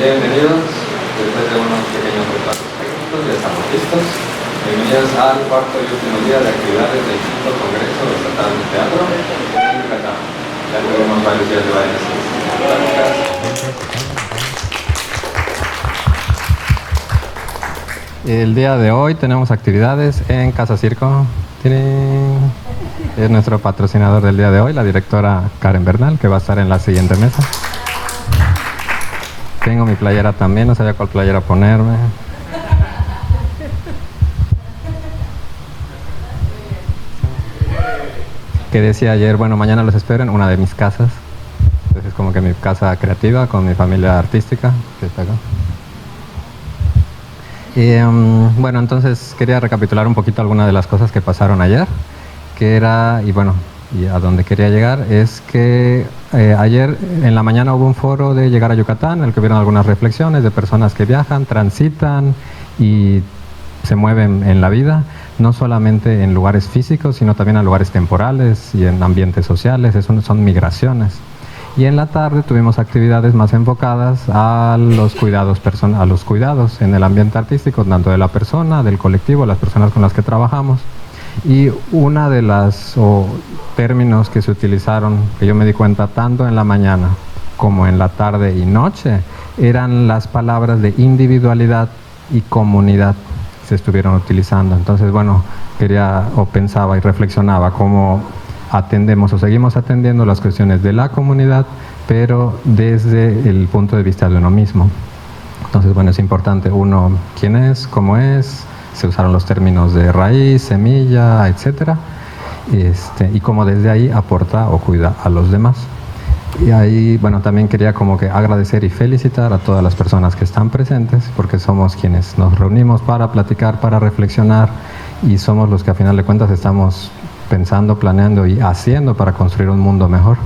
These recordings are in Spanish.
Bienvenidos, después de unos pequeños repasos técnicos, ya estamos listos. Bienvenidos al cuarto y último día de actividades del quinto Congreso Estatal de Teatro en Yucatán. Ya tuvimos varios días de bailes escénicas. El día de hoy tenemos actividades en Casa Circo. Es nuestro patrocinador del día de hoy, la directora Karen Bernal, que va a estar en la siguiente mesa. Tengo mi playera también, no sabía cuál playera ponerme. Que decía ayer, bueno, mañana los espero en una de mis casas. Entonces es como que mi casa creativa con mi familia artística, que está acá. Y, bueno, entonces quería recapitular un poquito algunas de las cosas que pasaron ayer, que era, y bueno, y a donde quería llegar, es que ayer en la mañana hubo un foro de Llegar a Yucatán, en el que hubieron algunas reflexiones de personas que viajan, transitan y se mueven en la vida, no solamente en lugares físicos, sino también en lugares temporales y en ambientes sociales, son migraciones. Y en la tarde tuvimos actividades más enfocadas a los cuidados en el ambiente artístico, tanto de la persona, del colectivo, las personas con las que trabajamos. Y una de las términos que se utilizaron, que yo me di cuenta tanto en la mañana como en la tarde y noche, eran las palabras de individualidad y comunidad que se estuvieron utilizando. Entonces, bueno, pensaba y reflexionaba cómo atendemos o seguimos atendiendo las cuestiones de la comunidad, pero desde el punto de vista de uno mismo. Entonces, bueno, es importante uno quién es, cómo es, se usaron los términos de raíz, semilla, etcétera, y cómo desde ahí aporta o cuida a los demás. Y ahí, bueno, también quería como que agradecer y felicitar a todas las personas que están presentes, porque somos quienes nos reunimos para platicar, para reflexionar, y somos los que a final de cuentas estamos pensando, planeando y haciendo para construir un mundo mejor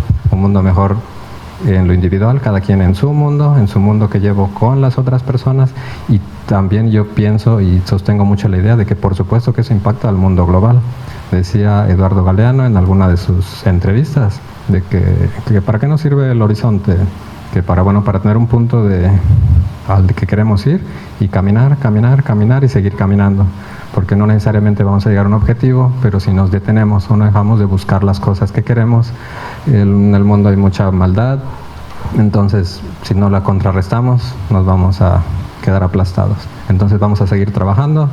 en lo individual, cada quien en su mundo que llevo con las otras personas, y también yo pienso y sostengo mucho la idea de que por supuesto que eso impacta al mundo global. Decía Eduardo Galeano en alguna de sus entrevistas de que para qué nos sirve el horizonte, que para tener un punto al que queremos ir y caminar y seguir caminando, porque no necesariamente vamos a llegar a un objetivo, pero si nos detenemos o no dejamos de buscar las cosas que queremos, en el mundo hay mucha maldad, entonces si no la contrarrestamos nos vamos a quedar aplastados. Entonces vamos a seguir trabajando,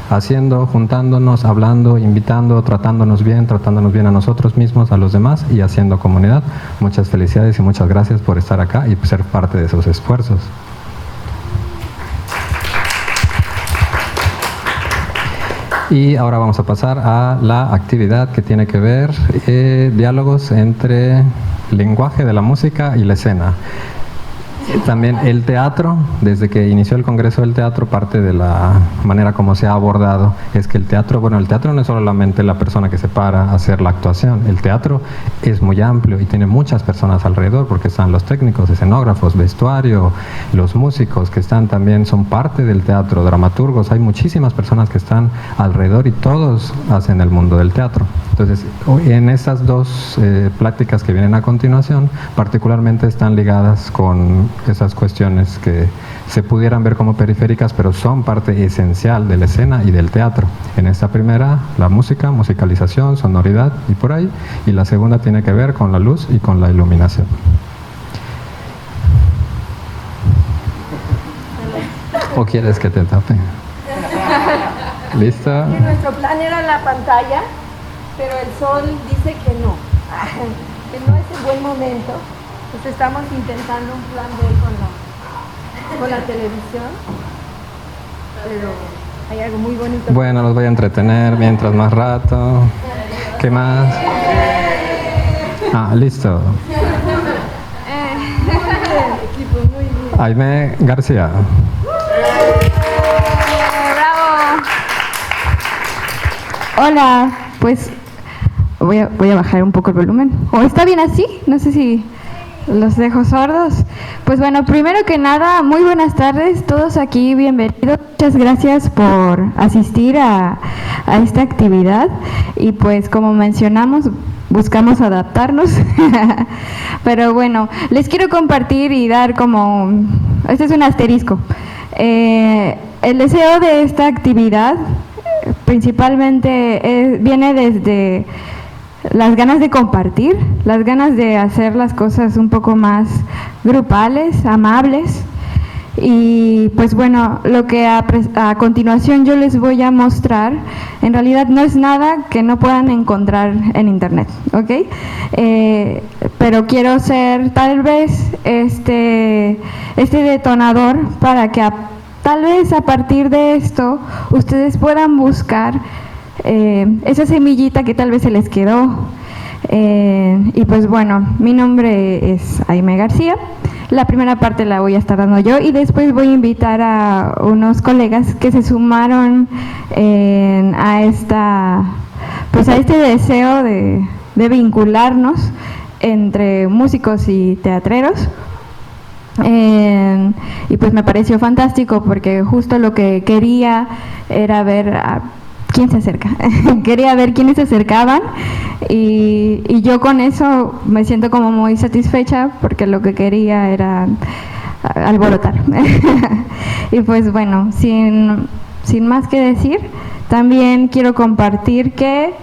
haciendo, juntándonos, hablando, invitando, tratándonos bien a nosotros mismos, a los demás y haciendo comunidad. Muchas felicidades y muchas gracias por estar acá y ser parte de esos esfuerzos. Y ahora vamos a pasar a la actividad que tiene que ver diálogos entre lenguaje de la música y la escena. También el teatro, desde que inició el Congreso del Teatro, parte de la manera como se ha abordado es que el teatro no es solamente la persona que se para a hacer la actuación. El teatro es muy amplio y tiene muchas personas alrededor, porque están los técnicos, escenógrafos, vestuario, los músicos que están también, son parte del teatro, dramaturgos, hay muchísimas personas que están alrededor y todos hacen el mundo del teatro. Entonces, en estas dos pláticas que vienen a continuación, particularmente están ligadas con esas cuestiones que se pudieran ver como periféricas, pero son parte esencial de la escena y del teatro. En esta primera, la música, musicalización, sonoridad y por ahí, y la segunda tiene que ver con la luz y con la iluminación. ¿O quieres que te tape? ¿Listo? Nuestro plan era la pantalla, pero el sol dice que no es el buen momento. Pues estamos intentando un plan B con la televisión, pero hay algo muy bonito. Bueno, los voy a entretener mientras más rato. ¿Qué más? Listo. Muy bien. Aime García. ¡Bravo! Hola, pues voy a bajar un poco el volumen. ¿O está bien así? No sé si los dejo sordos. Pues bueno, primero que nada, muy buenas tardes, todos aquí bienvenidos. Muchas gracias por asistir a esta actividad. Y pues como mencionamos, buscamos adaptarnos. Pero bueno, les quiero compartir y dar como este es un asterisco. El deseo de esta actividad principalmente viene desde las ganas de compartir, las ganas de hacer las cosas un poco más grupales, amables. Y pues bueno, lo que a continuación yo les voy a mostrar, en realidad no es nada que no puedan encontrar en internet, ¿ok? Pero quiero ser tal vez este detonador para que tal vez a partir de esto ustedes puedan buscar esa semillita que tal vez se les quedó. Y pues bueno, mi nombre es Aime García. La primera parte la voy a estar dando yo y después voy a invitar a unos colegas que se sumaron a este deseo de vincularnos entre músicos y teatreros. Y pues me pareció fantástico porque justo lo que quería era ver quién se acerca. Quería ver quiénes se acercaban y yo con eso me siento como muy satisfecha porque lo que quería era alborotar. Y pues bueno, sin más que decir, también quiero compartir que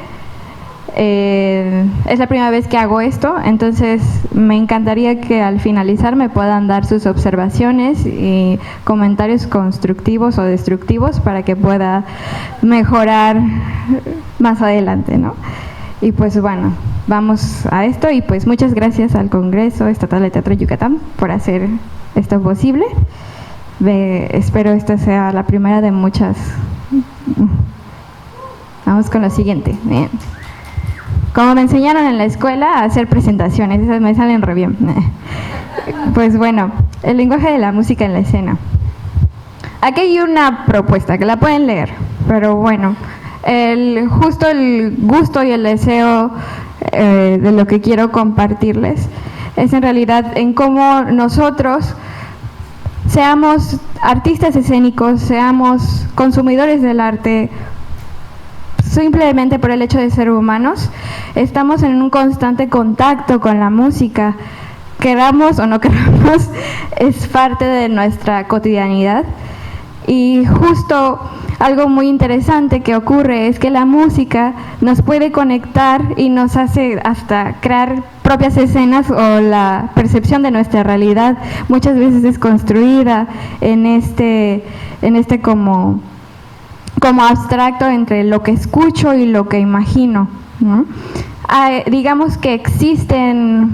es la primera vez que hago esto, entonces me encantaría que al finalizar me puedan dar sus observaciones y comentarios constructivos o destructivos para que pueda mejorar más adelante, ¿no? Y pues bueno, vamos a esto y pues muchas gracias al Congreso Estatal de Teatro de Yucatán por hacer esto posible. Espero esta sea la primera de muchas. Vamos con lo siguiente. Bien. Como me enseñaron en la escuela a hacer presentaciones, esas me salen re bien. Pues bueno, el lenguaje de la música en la escena. Aquí hay una propuesta que la pueden leer, pero bueno, justo el gusto y el deseo de lo que quiero compartirles es en realidad en cómo nosotros seamos artistas escénicos, seamos consumidores del arte, simplemente por el hecho de ser humanos, estamos en un constante contacto con la música, queramos o no queramos, es parte de nuestra cotidianidad. Y justo algo muy interesante que ocurre es que la música nos puede conectar y nos hace hasta crear propias escenas o la percepción de nuestra realidad muchas veces es construida en este como abstracto entre lo que escucho y lo que imagino, ¿no? Digamos que existen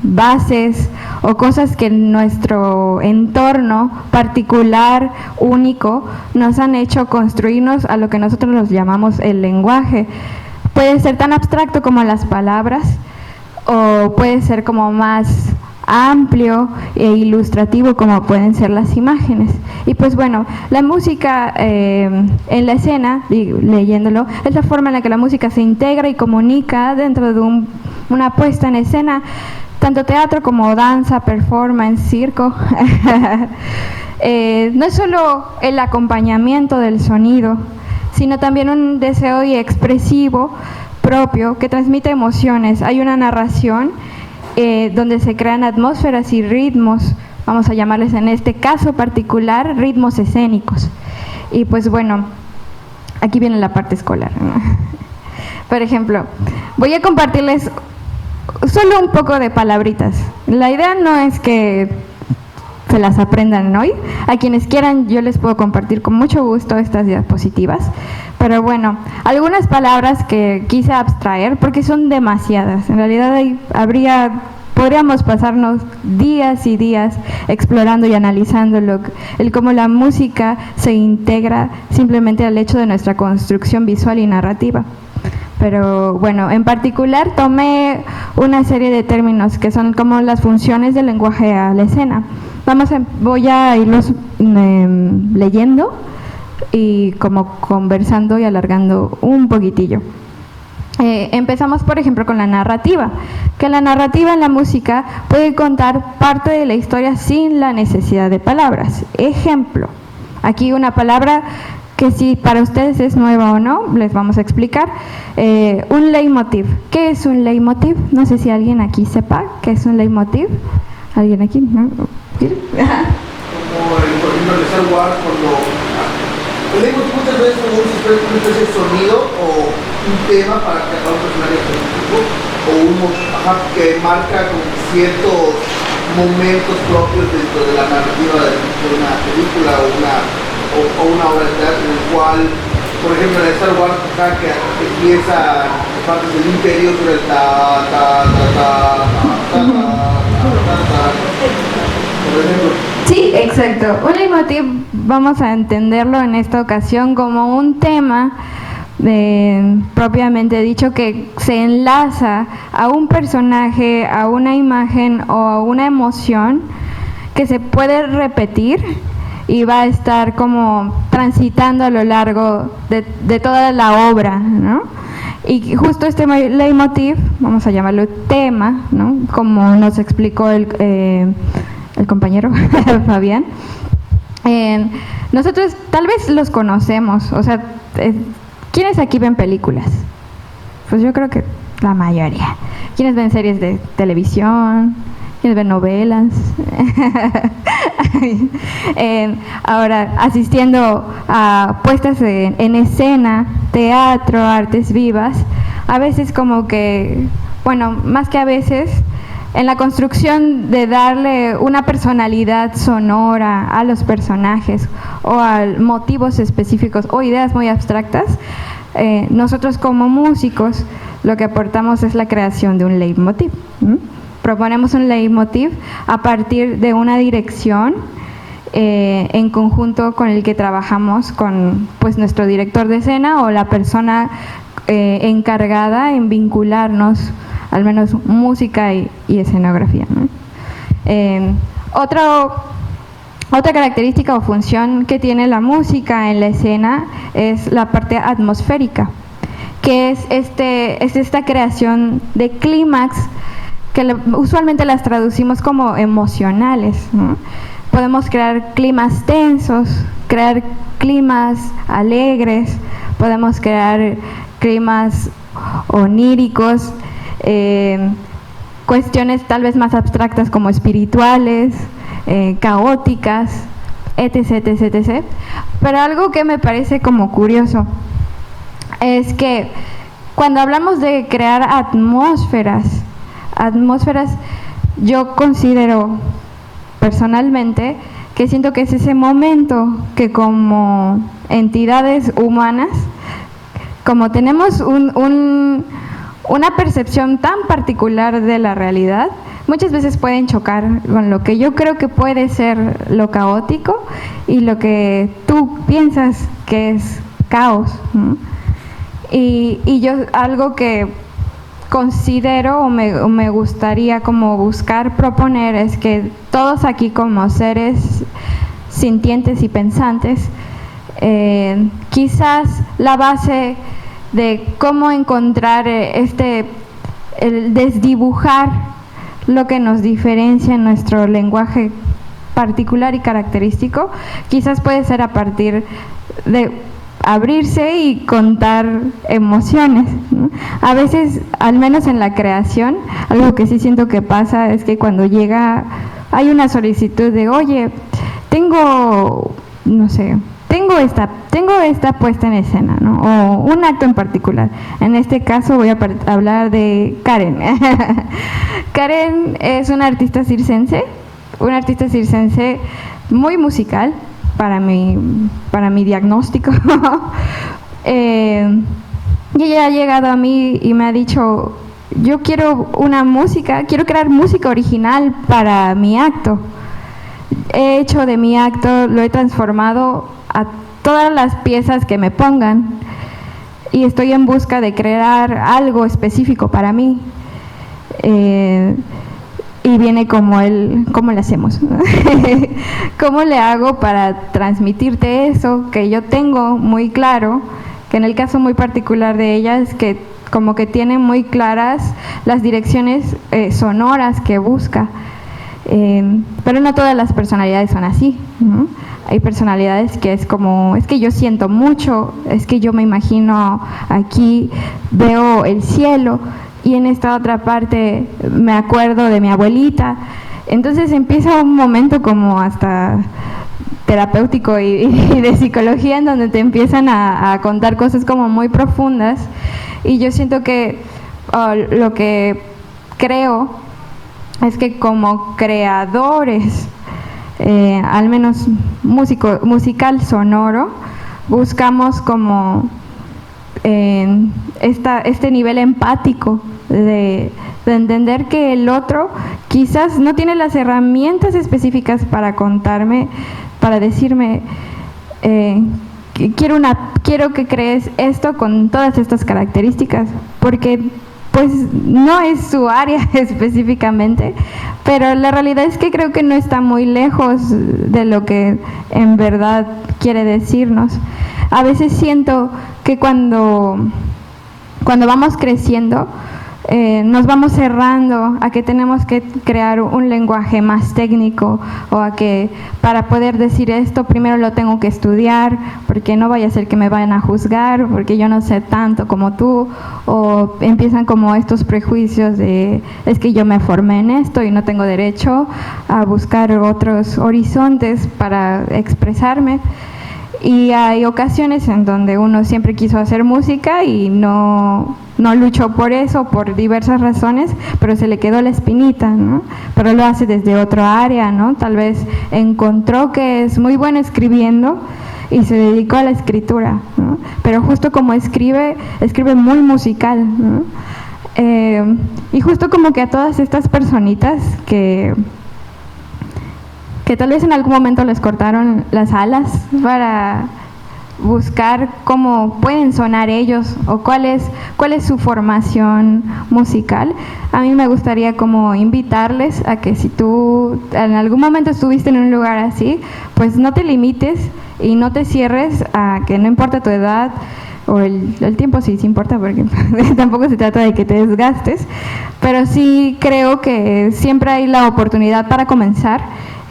bases o cosas que en nuestro entorno particular, único, nos han hecho construirnos a lo que nosotros los llamamos el lenguaje. Puede ser tan abstracto como las palabras o puede ser como más amplio e ilustrativo como pueden ser las imágenes. Y pues bueno, la música en la escena, leyéndolo, es la forma en la que la música se integra y comunica dentro de una puesta en escena, tanto teatro como danza, performance, circo. No es solo el acompañamiento del sonido, sino también un deseo y expresivo propio que transmite emociones. Hay una narración donde se crean atmósferas y ritmos, vamos a llamarles en este caso particular ritmos escénicos. Y pues bueno, aquí viene la parte escolar, ¿no? Por ejemplo, voy a compartirles solo un poco de palabritas. La idea no es que se las aprendan hoy. A quienes quieran yo les puedo compartir con mucho gusto estas diapositivas. Pero bueno, algunas palabras que quise abstraer porque son demasiadas. En realidad podríamos pasarnos días y días explorando y analizando cómo la música se integra simplemente al hecho de nuestra construcción visual y narrativa. Pero bueno, en particular tomé una serie de términos que son como las funciones del lenguaje a la escena. Voy a irlos leyendo y como conversando y alargando un poquitillo. Empezamos por ejemplo con la narrativa, que la narrativa en la música puede contar parte de la historia sin la necesidad de palabras. Ejemplo, aquí una palabra que si para ustedes es nueva o no, les vamos a explicar. Un leitmotiv. ¿Qué es un leitmotiv? No sé si alguien aquí sepa qué es un leitmotiv. ¿Alguien aquí? ¿No? ¿Quieres? Como por ejemplo en Star Wars, cuando muchas veces como una especie de sonido o un tema para crear un personaje específico o que marca como ciertos momentos propios dentro de la narrativa de una película o una obra de teatro en el cual, por ejemplo en Star Wars, que empieza partes del imperio sobre el por ejemplo. Sí, exacto. Un leitmotiv vamos a entenderlo en esta ocasión como un tema propiamente dicho que se enlaza a un personaje, a una imagen o a una emoción que se puede repetir y va a estar como transitando a lo largo de toda la obra, ¿no? Y justo este leitmotiv, vamos a llamarlo tema, ¿no? Como nos explicó el compañero Fabián, nosotros tal vez los conocemos, o sea, ¿quiénes aquí ven películas? Pues yo creo que la mayoría. ¿Quiénes ven series de televisión? ¿Quiénes ven novelas? Ahora, asistiendo a puestas en escena, teatro, artes vivas, a veces como que, bueno, más que a veces, en la construcción de darle una personalidad sonora a los personajes o a motivos específicos o ideas muy abstractas, nosotros como músicos lo que aportamos es la creación de un leitmotiv. Proponemos un leitmotiv a partir de una dirección en conjunto con el que trabajamos con pues nuestro director de escena o la persona encargada en vincularnos, al menos música y escenografía, ¿no? Otra característica o función que tiene la música en la escena es la parte atmosférica, que es esta creación de clímax que usualmente las traducimos como emocionales, ¿no? Podemos crear climas tensos, crear climas alegres, podemos crear climas oníricos, cuestiones tal vez más abstractas como espirituales, caóticas, etc, etc, etc. Pero algo que me parece como curioso es que cuando hablamos de crear atmósferas, yo considero personalmente que siento que es ese momento que como entidades humanas, como tenemos una percepción tan particular de la realidad, muchas veces pueden chocar con lo que yo creo que puede ser lo caótico y lo que tú piensas que es caos, ¿no? Y yo algo que considero o me gustaría como buscar proponer es que todos aquí como seres sintientes y pensantes, quizás la base de cómo encontrar el desdibujar lo que nos diferencia en nuestro lenguaje particular y característico, quizás puede ser a partir de abrirse y contar emociones, ¿no? A veces, al menos en la creación, algo que sí siento que pasa es que cuando hay una solicitud de, oye, tengo esta puesta en escena, ¿no? O un acto en particular. En este caso voy a hablar de Karen. Karen es una artista circense muy musical para mi diagnóstico. Y ella ha llegado a mí y me ha dicho, yo quiero crear música original para mi acto. He hecho de mi acto, lo he transformado a todas las piezas que me pongan y estoy en busca de crear algo específico para mí. Y viene ¿cómo le hacemos? ¿Cómo le hago para transmitirte eso que yo tengo muy claro? Que en el caso muy particular de ella es que como que tiene muy claras las direcciones sonoras que busca. Pero no todas las personalidades son así, ¿no? Hay personalidades que es que yo siento mucho, es que yo me imagino aquí, veo el cielo y en esta otra parte me acuerdo de mi abuelita Entonces empieza un momento como hasta terapéutico y de psicología, en donde te empiezan a contar cosas como muy profundas, y yo siento que lo que creo es que como creadores, al menos musical sonoro, buscamos como este nivel empático de entender que el otro quizás no tiene las herramientas específicas para contarme, para decirme quiero que crees esto con todas estas características, porque pues no es su área específicamente, pero la realidad es que creo que no está muy lejos de lo que en verdad quiere decirnos. A veces siento que cuando vamos creciendo, nos vamos cerrando a que tenemos que crear un lenguaje más técnico, o a que para poder decir esto primero lo tengo que estudiar, porque no vaya a ser que me vayan a juzgar porque yo no sé tanto como tú, o empiezan como estos prejuicios de es que yo me formé en esto y no tengo derecho a buscar otros horizontes para expresarme. Y hay ocasiones en donde uno siempre quiso hacer música y no luchó por eso, por diversas razones, pero se le quedó la espinita, ¿no? Pero lo hace desde otra área, ¿no? Tal vez encontró que es muy bueno escribiendo y se dedicó a la escritura, ¿no? Pero justo como escribe muy musical, ¿no? Y justo como que a todas estas personitas que tal vez en algún momento les cortaron las alas para buscar cómo pueden sonar ellos, o cuál es su formación musical. A mí me gustaría como invitarles a que si tú en algún momento estuviste en un lugar así, pues no te limites y no te cierres a que no importa tu edad, o el tiempo sí importa, porque tampoco se trata de que te desgastes, pero sí creo que siempre hay la oportunidad para comenzar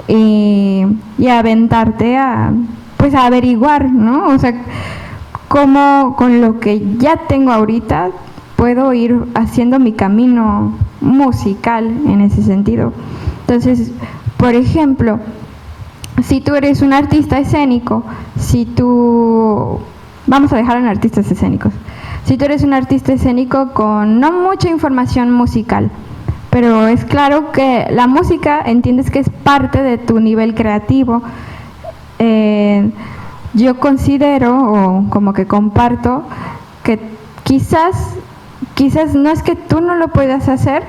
y aventarte a averiguar, ¿no? O sea, cómo con lo que ya tengo ahorita puedo ir haciendo mi camino musical en ese sentido. Entonces, por ejemplo, si tú eres un artista escénico, vamos a dejar en artistas escénicos. Si tú eres un artista escénico con no mucha información musical, pero es claro que la música entiendes que es parte de tu nivel creativo, yo considero, o como que comparto, que quizás no es que tú no lo puedas hacer,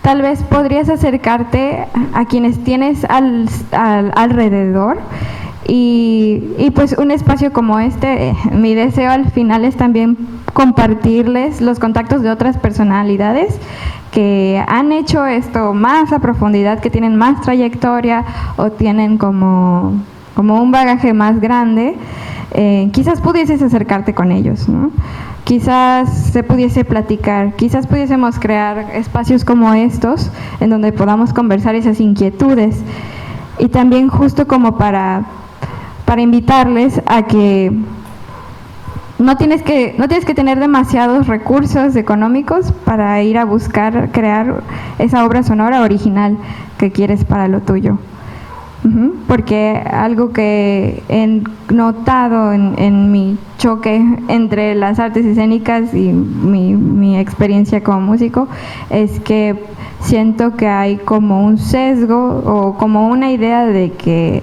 tal vez podrías acercarte a quienes tienes alrededor, y pues un espacio como este, mi deseo al final es también compartirles los contactos de otras personalidades que han hecho esto más a profundidad, que tienen más trayectoria o tienen como un bagaje más grande. Quizás pudieses acercarte con ellos, ¿no? Quizás se pudiese platicar, quizás pudiésemos crear espacios como estos en donde podamos conversar esas inquietudes, y también justo como para invitarles a que no tienes que tener demasiados recursos económicos para ir a buscar crear esa obra sonora original que quieres para lo tuyo. Porque algo que he notado en mi choque entre las artes escénicas y mi experiencia como músico es que siento que hay como un sesgo o como una idea de que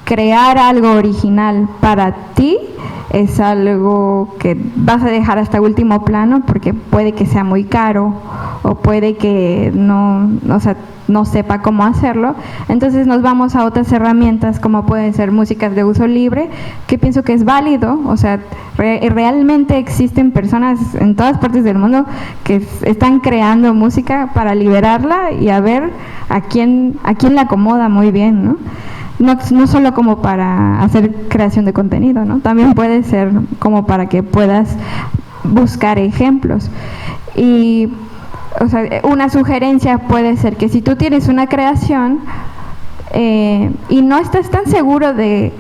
crear algo original para ti es algo que vas a dejar hasta último plano porque puede que sea muy caro o puede que no sepa cómo hacerlo. Entonces nos vamos a otras herramientas como pueden ser músicas de uso libre, que pienso que es válido. O sea, realmente existen personas en todas partes del mundo que están creando música para liberarla y a ver a quién la acomoda muy bien, ¿no? No solo como para hacer creación de contenido, ¿no? También puede ser como para que puedas buscar ejemplos. Y, o sea, una sugerencia puede ser que si tú tienes una creación y no estás tan seguro de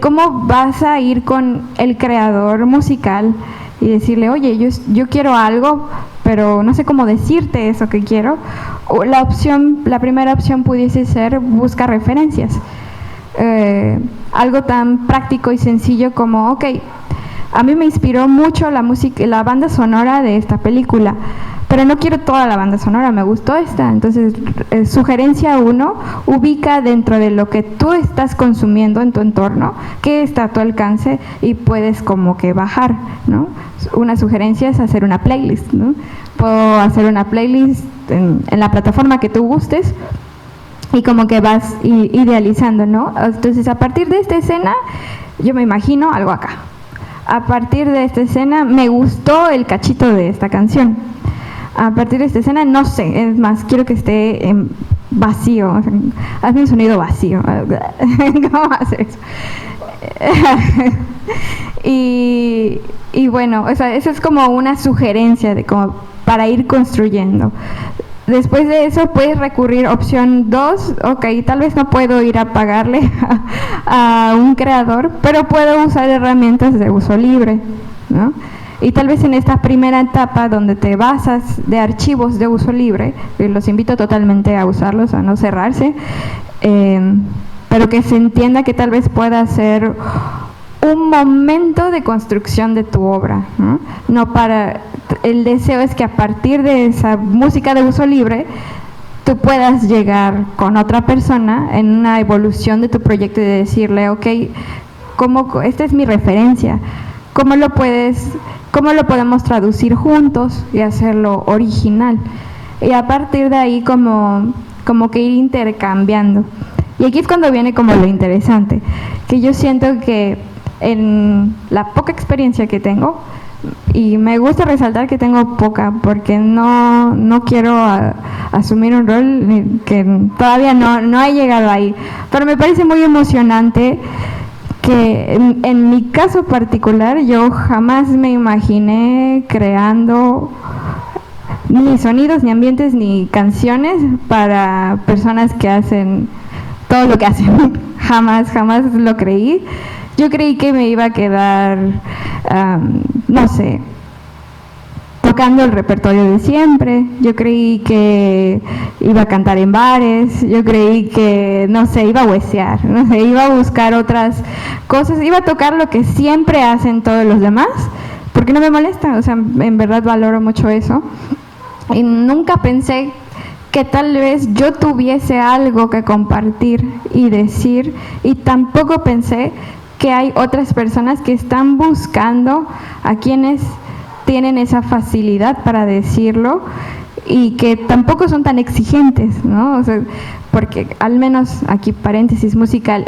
cómo vas a ir con el creador musical y decirle, oye, yo quiero algo, pero no sé cómo decirte eso que quiero. O la primera opción pudiese ser buscar referencias. Algo tan práctico y sencillo como, ok, a mí me inspiró mucho la música, la banda sonora de esta película, pero no quiero toda la banda sonora, me gustó esta. Entonces, sugerencia 1, ubica dentro de lo que tú estás consumiendo en tu entorno, qué está a tu alcance y puedes como que bajar, ¿no? Una sugerencia es hacer una playlist, ¿no? Puedo hacer una playlist en la plataforma que tú gustes y como que vas idealizando, ¿no? Entonces, a partir de esta escena, yo me imagino algo acá. A partir de esta escena, me gustó el cachito de esta canción. A partir de esta escena, no sé, es más, quiero que esté vacío, o sea, hazme un sonido vacío. ¿Cómo hacer eso? y bueno, o sea, eso es como una sugerencia de como para ir construyendo. Después de eso puedes recurrir a opción 2, ok, tal vez no puedo ir a pagarle a un creador, pero puedo usar herramientas de uso libre, ¿no? Y tal vez en esta primera etapa donde te basas de archivos de uso libre, los invito totalmente a usarlos, a no cerrarse, pero que se entienda que tal vez pueda ser un momento de construcción de tu obra, ¿no? No para, el deseo es que a partir de esa música de uso libre tú puedas llegar con otra persona en una evolución de tu proyecto y de decirle, ok, esta es mi referencia, ¿cómo lo podemos traducir juntos y hacerlo original? Y a partir de ahí como que ir intercambiando. Y aquí es cuando viene como lo interesante, que yo siento que en la poca experiencia que tengo, y me gusta resaltar que tengo poca porque no quiero asumir un rol que todavía no he llegado ahí, pero me parece muy emocionante que en mi caso particular yo jamás me imaginé creando ni sonidos, ni ambientes, ni canciones para personas que hacen todo lo que hacen. Jamás lo creí. Yo creí que me iba a quedar, no sé, tocando el repertorio de siempre. Yo creí que iba a cantar en bares. Yo creí que, no sé, iba a huesear, no sé, iba a buscar otras cosas. Iba a tocar lo que siempre hacen todos los demás, porque no me molesta. O sea, en verdad valoro mucho eso. Y nunca pensé que tal vez yo tuviese algo que compartir y decir, y tampoco pensé que hay otras personas que están buscando a quienes tienen esa facilidad para decirlo y que tampoco son tan exigentes, ¿no? O sea, porque al menos aquí paréntesis musical,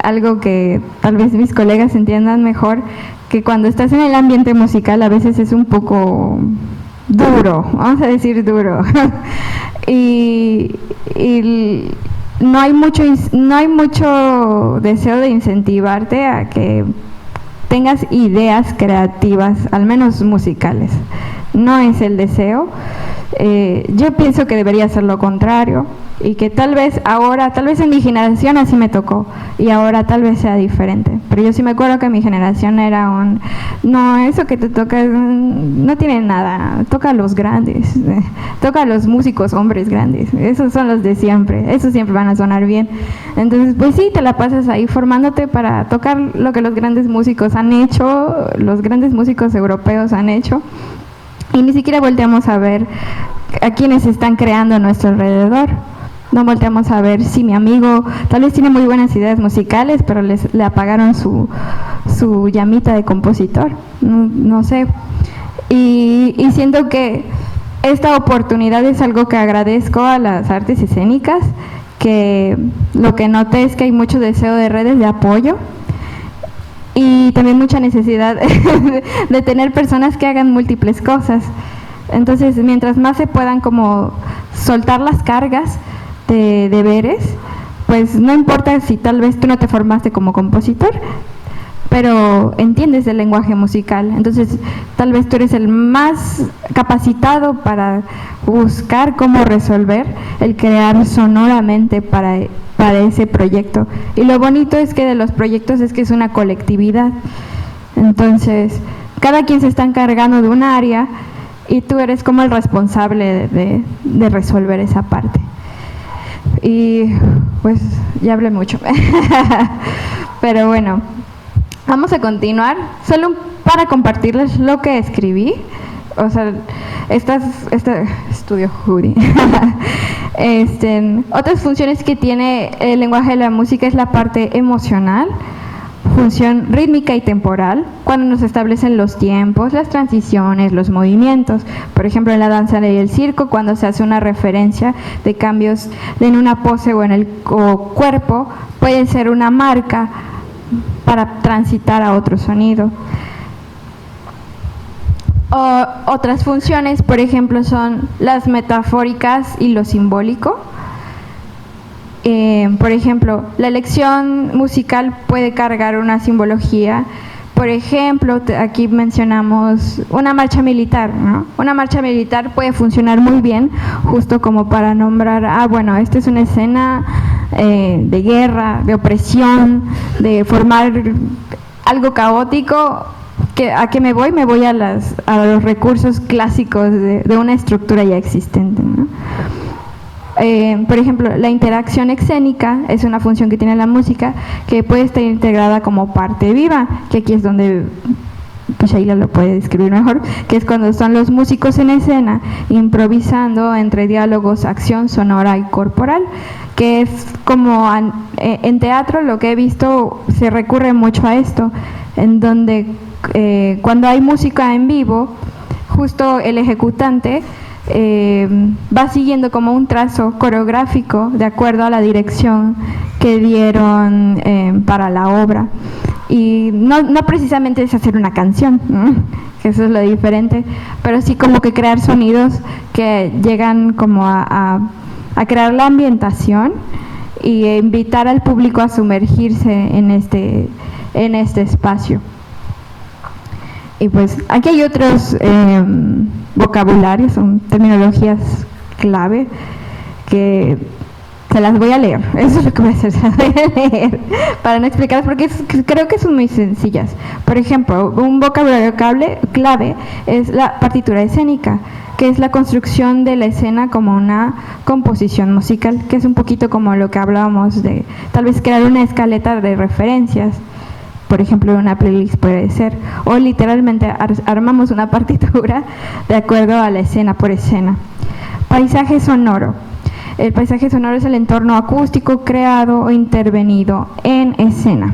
algo que tal vez mis colegas entiendan mejor, que cuando estás en el ambiente musical a veces es un poco duro, vamos a decir duro, y no hay mucho deseo de incentivarte a que tengas ideas creativas, al menos musicales. No es el deseo. Yo pienso que debería ser lo contrario y que tal vez en mi generación así me tocó y ahora tal vez sea diferente. Pero yo sí me acuerdo que mi generación era no, eso que te toca no tiene nada, toca a los grandes, toca a los músicos hombres grandes, esos son los de siempre, esos siempre van a sonar bien. Entonces pues sí, te la pasas ahí formándote para tocar lo que los grandes músicos han hecho, los grandes músicos europeos han hecho. Y ni siquiera volteamos a ver a quienes están creando a nuestro alrededor. No volteamos a ver si mi amigo tal vez tiene muy buenas ideas musicales, pero le apagaron su llamita de compositor. No sé. Y siento que esta oportunidad es algo que agradezco a las artes escénicas, que lo que noté es que hay mucho deseo de redes de apoyo y también mucha necesidad de tener personas que hagan múltiples cosas. Entonces, mientras más se puedan como soltar las cargas de deberes, pues no importa si tal vez tú no te formaste como compositor, pero entiendes el lenguaje musical, entonces tal vez tú eres el más capacitado para buscar cómo resolver el crear sonoramente para ese proyecto. Y lo bonito es que de los proyectos es que es una colectividad, entonces cada quien se está encargando de un área y tú eres como el responsable de resolver esa parte. Y pues ya hablé mucho. Pero bueno, vamos a continuar. Solo para compartirles lo que escribí. O sea, este estudio Judy. Otras funciones que tiene el lenguaje de la música es la parte emocional, función rítmica y temporal, cuando nos establecen los tiempos, las transiciones, los movimientos. Por ejemplo, en la danza y el circo, cuando se hace una referencia de cambios en una pose o en el cuerpo, puede ser una marca para transitar a otro sonido. Otras funciones, por ejemplo, son las metafóricas y lo simbólico. Por ejemplo, la elección musical puede cargar una simbología. Por ejemplo, aquí mencionamos una marcha militar, ¿no? Una marcha militar puede funcionar muy bien, justo como para nombrar, bueno, esta es una escena de guerra, de opresión, de formar algo caótico. ¿A qué me voy? Me voy a los recursos clásicos de una estructura ya existente, ¿no? Por ejemplo, la interacción escénica es una función que tiene la música que puede estar integrada como parte viva, que aquí es donde pues Sheila lo puede describir mejor, que es cuando están los músicos en escena improvisando entre diálogos, acción sonora y corporal, que es como en teatro lo que he visto se recurre mucho a esto, en donde cuando hay música en vivo, justo el ejecutante va siguiendo como un trazo coreográfico de acuerdo a la dirección que dieron para la obra. Y no precisamente es hacer una canción, ¿no? Que eso es lo diferente, pero sí como que crear sonidos que llegan como a crear la ambientación y invitar al público a sumergirse en este espacio. Y pues aquí hay otros vocabularios, son terminologías clave que se las voy a leer. Eso es lo que voy a hacer, se las voy a leer para no explicarlas porque creo que son muy sencillas. Por ejemplo, un vocabulario clave es la partitura escénica, que es la construcción de la escena como una composición musical, que es un poquito como lo que hablábamos de tal vez crear una escaleta de referencias. Por ejemplo, una playlist puede ser, o literalmente armamos una partitura de acuerdo a la escena por escena. Paisaje sonoro. El paisaje sonoro es el entorno acústico creado o intervenido en escena.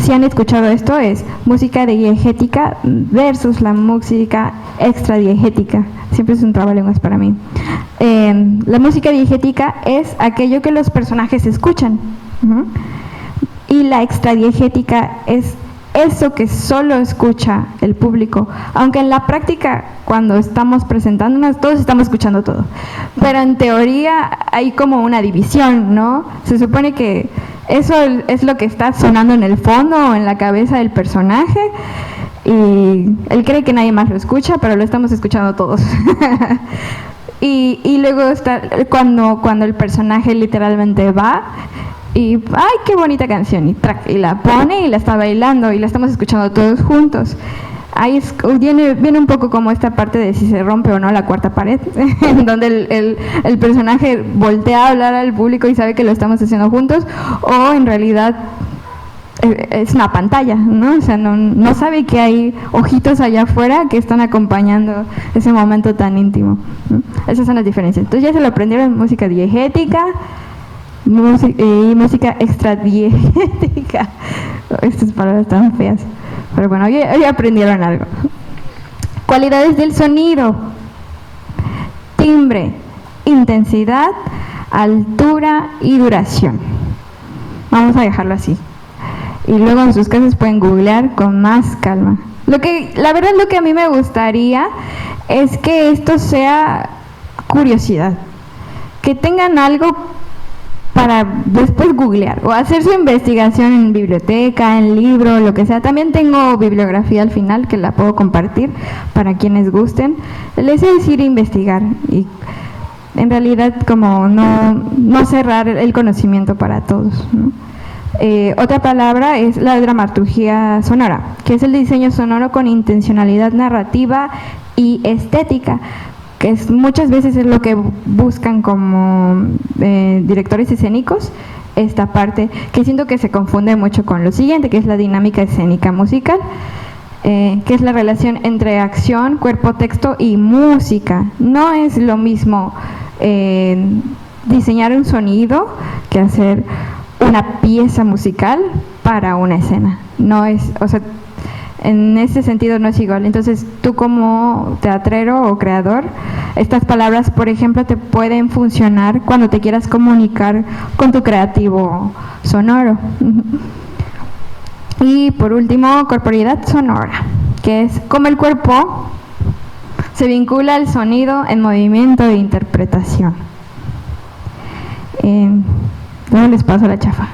Si han escuchado esto, es música diegética versus la música extradiegética. Siempre es un trabalenguas para mí. La música diegética es aquello que los personajes escuchan. Y la extradiegética es eso que solo escucha el público, aunque en la práctica cuando estamos presentándonos todos estamos escuchando todo, pero en teoría hay como una división, ¿no? Se supone que eso es lo que está sonando en el fondo o en la cabeza del personaje y él cree que nadie más lo escucha, pero lo estamos escuchando todos. y luego está cuando el personaje literalmente va y ¡ay, qué bonita canción! Y la pone y la está bailando y la estamos escuchando todos juntos. Ahí viene un poco como esta parte de si se rompe o no la cuarta pared, en donde el personaje voltea a hablar al público y sabe que lo estamos haciendo juntos, o en realidad es una pantalla, ¿no? O sea, no sabe que hay ojitos allá afuera que están acompañando ese momento tan íntimo, ¿no? Esas son las diferencias. Entonces ya se lo aprendieron: música diegética y música extradiegética. Estas palabras tan feas, pero bueno, hoy aprendieron algo. Cualidades del sonido: timbre, intensidad, altura y duración. Vamos a dejarlo así y luego en sus casas pueden googlear con más calma. La verdad, lo que a mí me gustaría es que esto sea curiosidad, que tengan algo para después googlear o hacer su investigación en biblioteca, en libro, lo que sea. También tengo bibliografía al final que la puedo compartir para quienes gusten. Les he decir investigar y en realidad como no cerrar el conocimiento para todos, ¿no? Otra palabra es la dramaturgia sonora, que es el diseño sonoro con intencionalidad narrativa y estética, que es, muchas veces es lo que buscan como directores escénicos, esta parte, que siento que se confunde mucho con lo siguiente, que es la dinámica escénica musical, que es la relación entre acción, cuerpo, texto y música. No es lo mismo diseñar un sonido que hacer una pieza musical para una escena. No es, o sea, en ese sentido no es igual. Entonces, tú como teatrero o creador, estas palabras, por ejemplo, te pueden funcionar cuando te quieras comunicar con tu creativo sonoro. Y por último, corporeidad sonora, que es cómo el cuerpo se vincula al sonido en movimiento e interpretación. Luego les paso la chafa.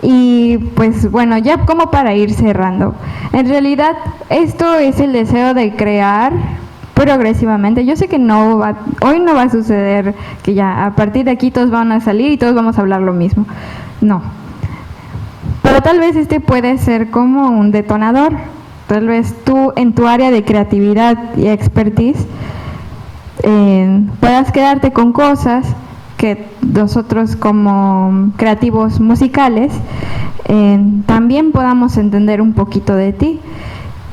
Y pues bueno, ya como para ir cerrando, en realidad esto es el deseo de crear progresivamente. Yo sé que hoy no va a suceder que ya a partir de aquí todos van a salir y todos vamos a hablar lo mismo. No. Pero tal vez este puede ser como un detonador. Tal vez tú en tu área de creatividad y expertise puedas quedarte con cosas que nosotros como creativos musicales también podamos entender un poquito de ti.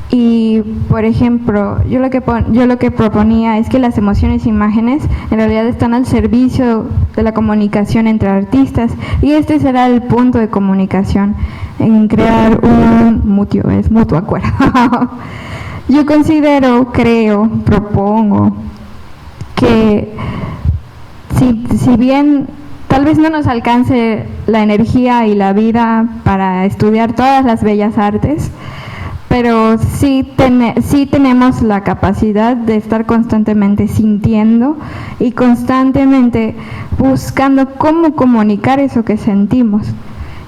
Y por ejemplo, yo lo que proponía es que las emociones e imágenes en realidad están al servicio de la comunicación entre artistas, y este será el punto de comunicación, en crear un mutuo acuerdo. Yo considero, creo, propongo que si bien tal vez no nos alcance la energía y la vida para estudiar todas las bellas artes, pero sí tenemos la capacidad de estar constantemente sintiendo y constantemente buscando cómo comunicar eso que sentimos.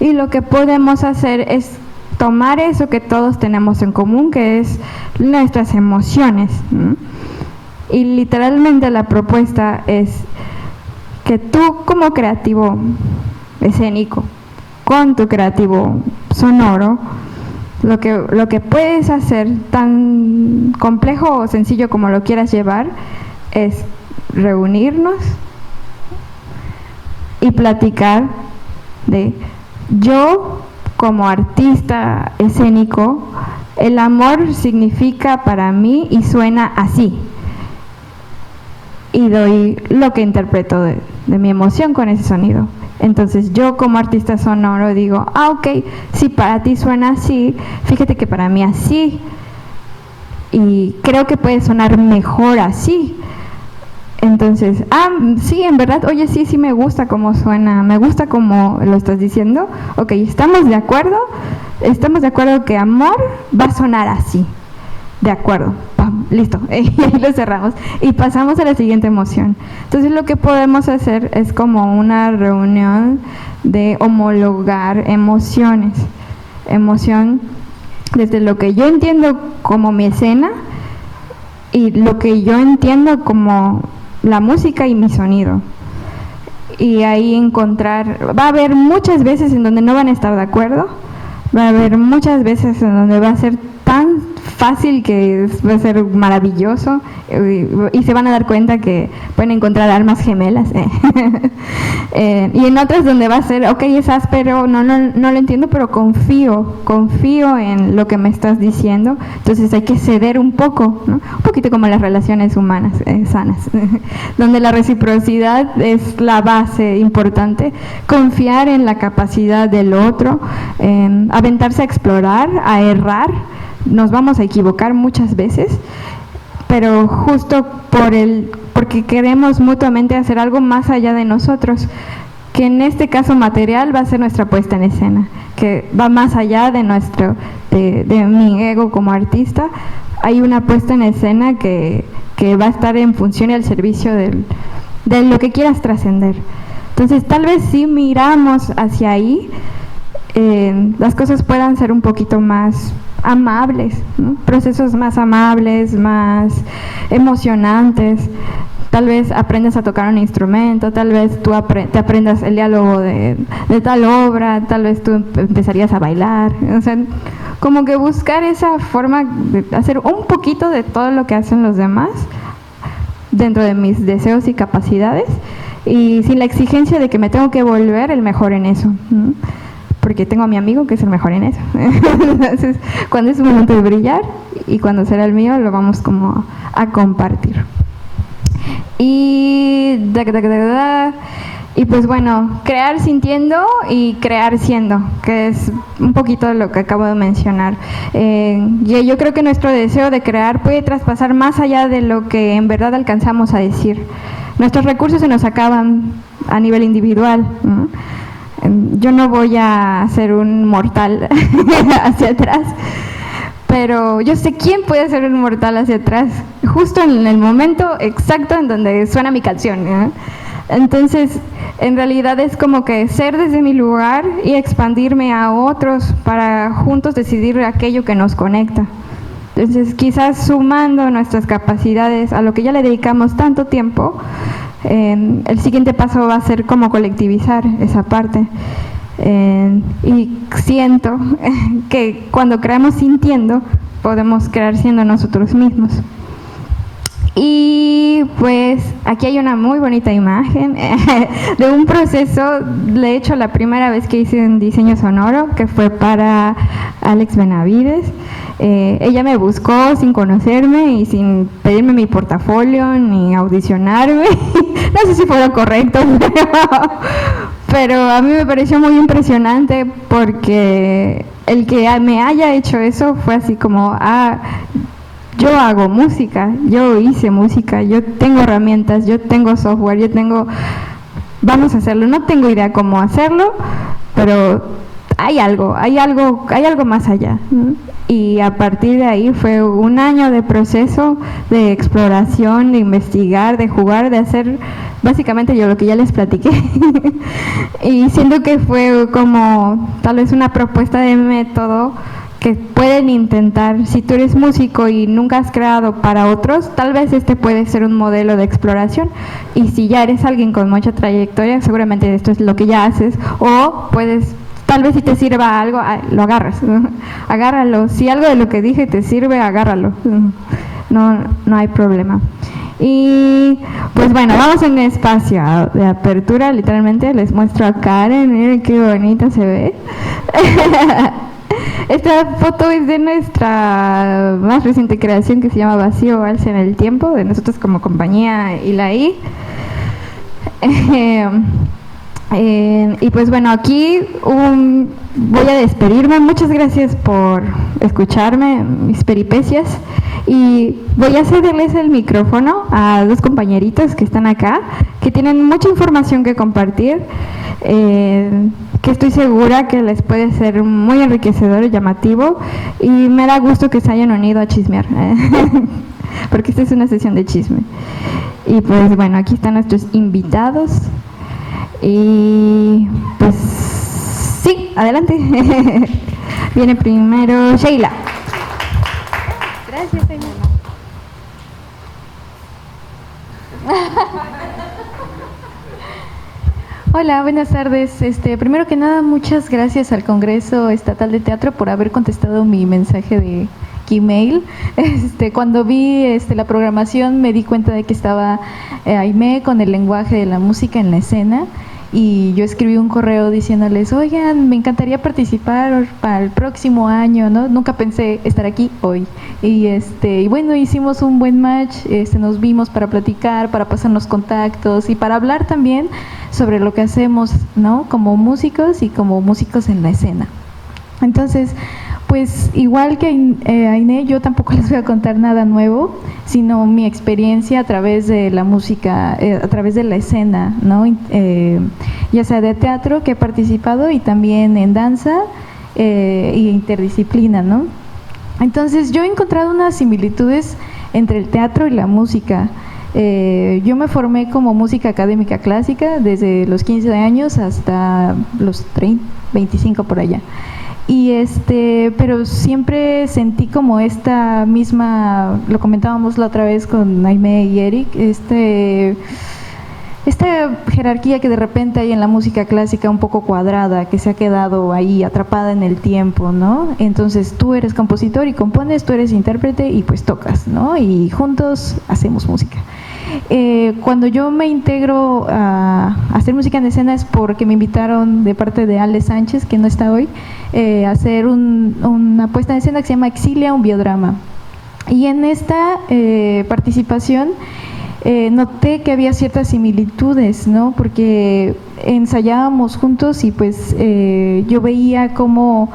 Y lo que podemos hacer es tomar eso que todos tenemos en común, que es nuestras emociones. Y literalmente la propuesta es que tú como creativo escénico, con tu creativo sonoro, lo que puedes hacer, tan complejo o sencillo como lo quieras llevar, es reunirnos y platicar de: yo como artista escénico, el amor significa para mí y suena así, y doy lo que interpreto de mi emoción con ese sonido. Entonces yo como artista sonoro digo: ok, si para ti suena así, fíjate que para mí así, y creo que puede sonar mejor así. Entonces, sí, en verdad, oye, sí me gusta cómo suena, me gusta cómo lo estás diciendo. Ok, estamos de acuerdo que amor va a sonar así. De acuerdo, ¡pam! Listo, y lo cerramos y pasamos a la siguiente emoción. Entonces lo que podemos hacer es como una reunión de homologar emoción desde lo que yo entiendo como mi escena y lo que yo entiendo como la música y mi sonido. Y ahí va a haber muchas veces en donde no van a estar de acuerdo, va a haber muchas veces en donde va a ser tan fácil que va a ser maravilloso, y se van a dar cuenta que pueden encontrar almas gemelas. Y en otras donde va a ser, ok, es áspero, no lo entiendo, pero confío en lo que me estás diciendo. Entonces hay que ceder un poco, ¿no? Un poquito como las relaciones humanas sanas, donde la reciprocidad es la base importante, confiar en la capacidad del otro, aventarse a explorar, a errar. Nos vamos a equivocar muchas veces, pero justo porque queremos mutuamente hacer algo más allá de nosotros, que en este caso material va a ser nuestra puesta en escena, que va más allá de de mi ego como artista. Hay una puesta en escena que va a estar en función y al servicio de lo que quieras trascender. Entonces tal vez si miramos hacia ahí, las cosas puedan ser un poquito más amables, ¿no? Procesos más amables, más emocionantes. Tal vez aprendas a tocar un instrumento, tal vez tú te aprendas el diálogo de tal obra, tal vez tú empezarías a bailar. O sea, como que buscar esa forma de hacer un poquito de todo lo que hacen los demás dentro de mis deseos y capacidades, y sin la exigencia de que me tengo que volver el mejor en eso, ¿no? Porque tengo a mi amigo que es el mejor en eso. Entonces, cuando es un momento de brillar y cuando será el mío, lo vamos como a compartir. Y pues bueno, crear sintiendo y crear siendo, que es un poquito lo que acabo de mencionar. Yo creo que nuestro deseo de crear puede traspasar más allá de lo que en verdad alcanzamos a decir. Nuestros recursos se nos acaban a nivel individual, ¿no? Yo no voy a ser un mortal hacia atrás, pero yo sé quién puede ser un mortal hacia atrás, justo en el momento exacto en donde suena mi canción, ¿no? Entonces, en realidad es como que ser desde mi lugar y expandirme a otros para juntos decidir aquello que nos conecta. Entonces, quizás sumando nuestras capacidades a lo que ya le dedicamos tanto tiempo, el siguiente paso va a ser como colectivizar esa parte. Y siento que cuando creamos sintiendo, podemos crear siendo nosotros mismos. Y pues aquí hay una muy bonita imagen de un proceso, de hecho la primera vez que hice un diseño sonoro, que fue para Alex Benavides. Ella me buscó sin conocerme y sin pedirme mi portafolio ni audicionarme. No sé si fue lo correcto, pero a mí me pareció muy impresionante porque el que me haya hecho eso fue así como, yo hago música, yo hice música, yo tengo herramientas, yo tengo software, vamos a hacerlo. No tengo idea cómo hacerlo, pero hay algo más allá, ¿no? Y a partir de ahí fue un año de proceso, de exploración, de investigar, de jugar, de hacer básicamente yo lo que ya les platiqué. Y siento que fue como tal vez una propuesta de método que pueden intentar. Si tú eres músico y nunca has creado para otros, tal vez este puede ser un modelo de exploración, y si ya eres alguien con mucha trayectoria, seguramente esto es lo que ya haces, o puedes, tal vez si te sirva algo, lo agarras, ¿no? Agárralo, si algo de lo que dije te sirve, agárralo, no hay problema. Y pues bueno, vamos en un espacio de apertura, literalmente les muestro a Karen, miren qué bonita se ve. Esta foto es de nuestra más reciente creación que se llama Vacío Vals en el Tiempo, de nosotros como compañía Ilaí. Y pues bueno, aquí voy a despedirme. Muchas gracias por escucharme, mis peripecias. Y voy a cederles el micrófono a dos compañeritos que están acá, que tienen mucha información que compartir, que estoy segura que les puede ser muy enriquecedor y llamativo, y me da gusto que se hayan unido a chismear, porque esta es una sesión de chisme. Y pues bueno, aquí están nuestros invitados, y pues sí, adelante. Viene primero Sheila. Gracias, señor. Hola, buenas tardes. Primero que nada, muchas gracias al Congreso Estatal de Teatro por haber contestado mi mensaje de Gmail. Cuando vi la programación me di cuenta de que estaba Aimé con el lenguaje de la música en la escena, y yo escribí un correo diciéndoles, oigan, me encantaría participar para el próximo año, ¿no? Nunca pensé estar aquí hoy. Y bueno, hicimos un buen match, nos vimos para platicar, para pasarnos contactos y para hablar también sobre lo que hacemos, ¿no? Como músicos y como músicos en la escena. Entonces, pues igual que Ainé, yo tampoco les voy a contar nada nuevo, sino mi experiencia a través de la música, a través de la escena, ¿no? Ya sea de teatro que he participado, y también en danza y interdisciplina, ¿no? Entonces yo he encontrado unas similitudes entre el teatro y la música. Yo me formé como música académica clásica desde los 15 años hasta los 30, 25 por allá. Pero siempre sentí como esta misma, lo comentábamos la otra vez con Aimé y Eric, esta jerarquía que de repente hay en la música clásica un poco cuadrada, que se ha quedado ahí atrapada en el tiempo, ¿no? Entonces tú eres compositor y compones, tú eres intérprete y pues tocas, ¿no? Y juntos hacemos música. Cuando yo me integro a hacer música en escena es porque me invitaron de parte de Ale Sánchez, que no está hoy, a hacer una puesta en escena que se llama Exilia, un biodrama. Y en esta participación noté que había ciertas similitudes, ¿no? Porque ensayábamos juntos y pues yo veía cómo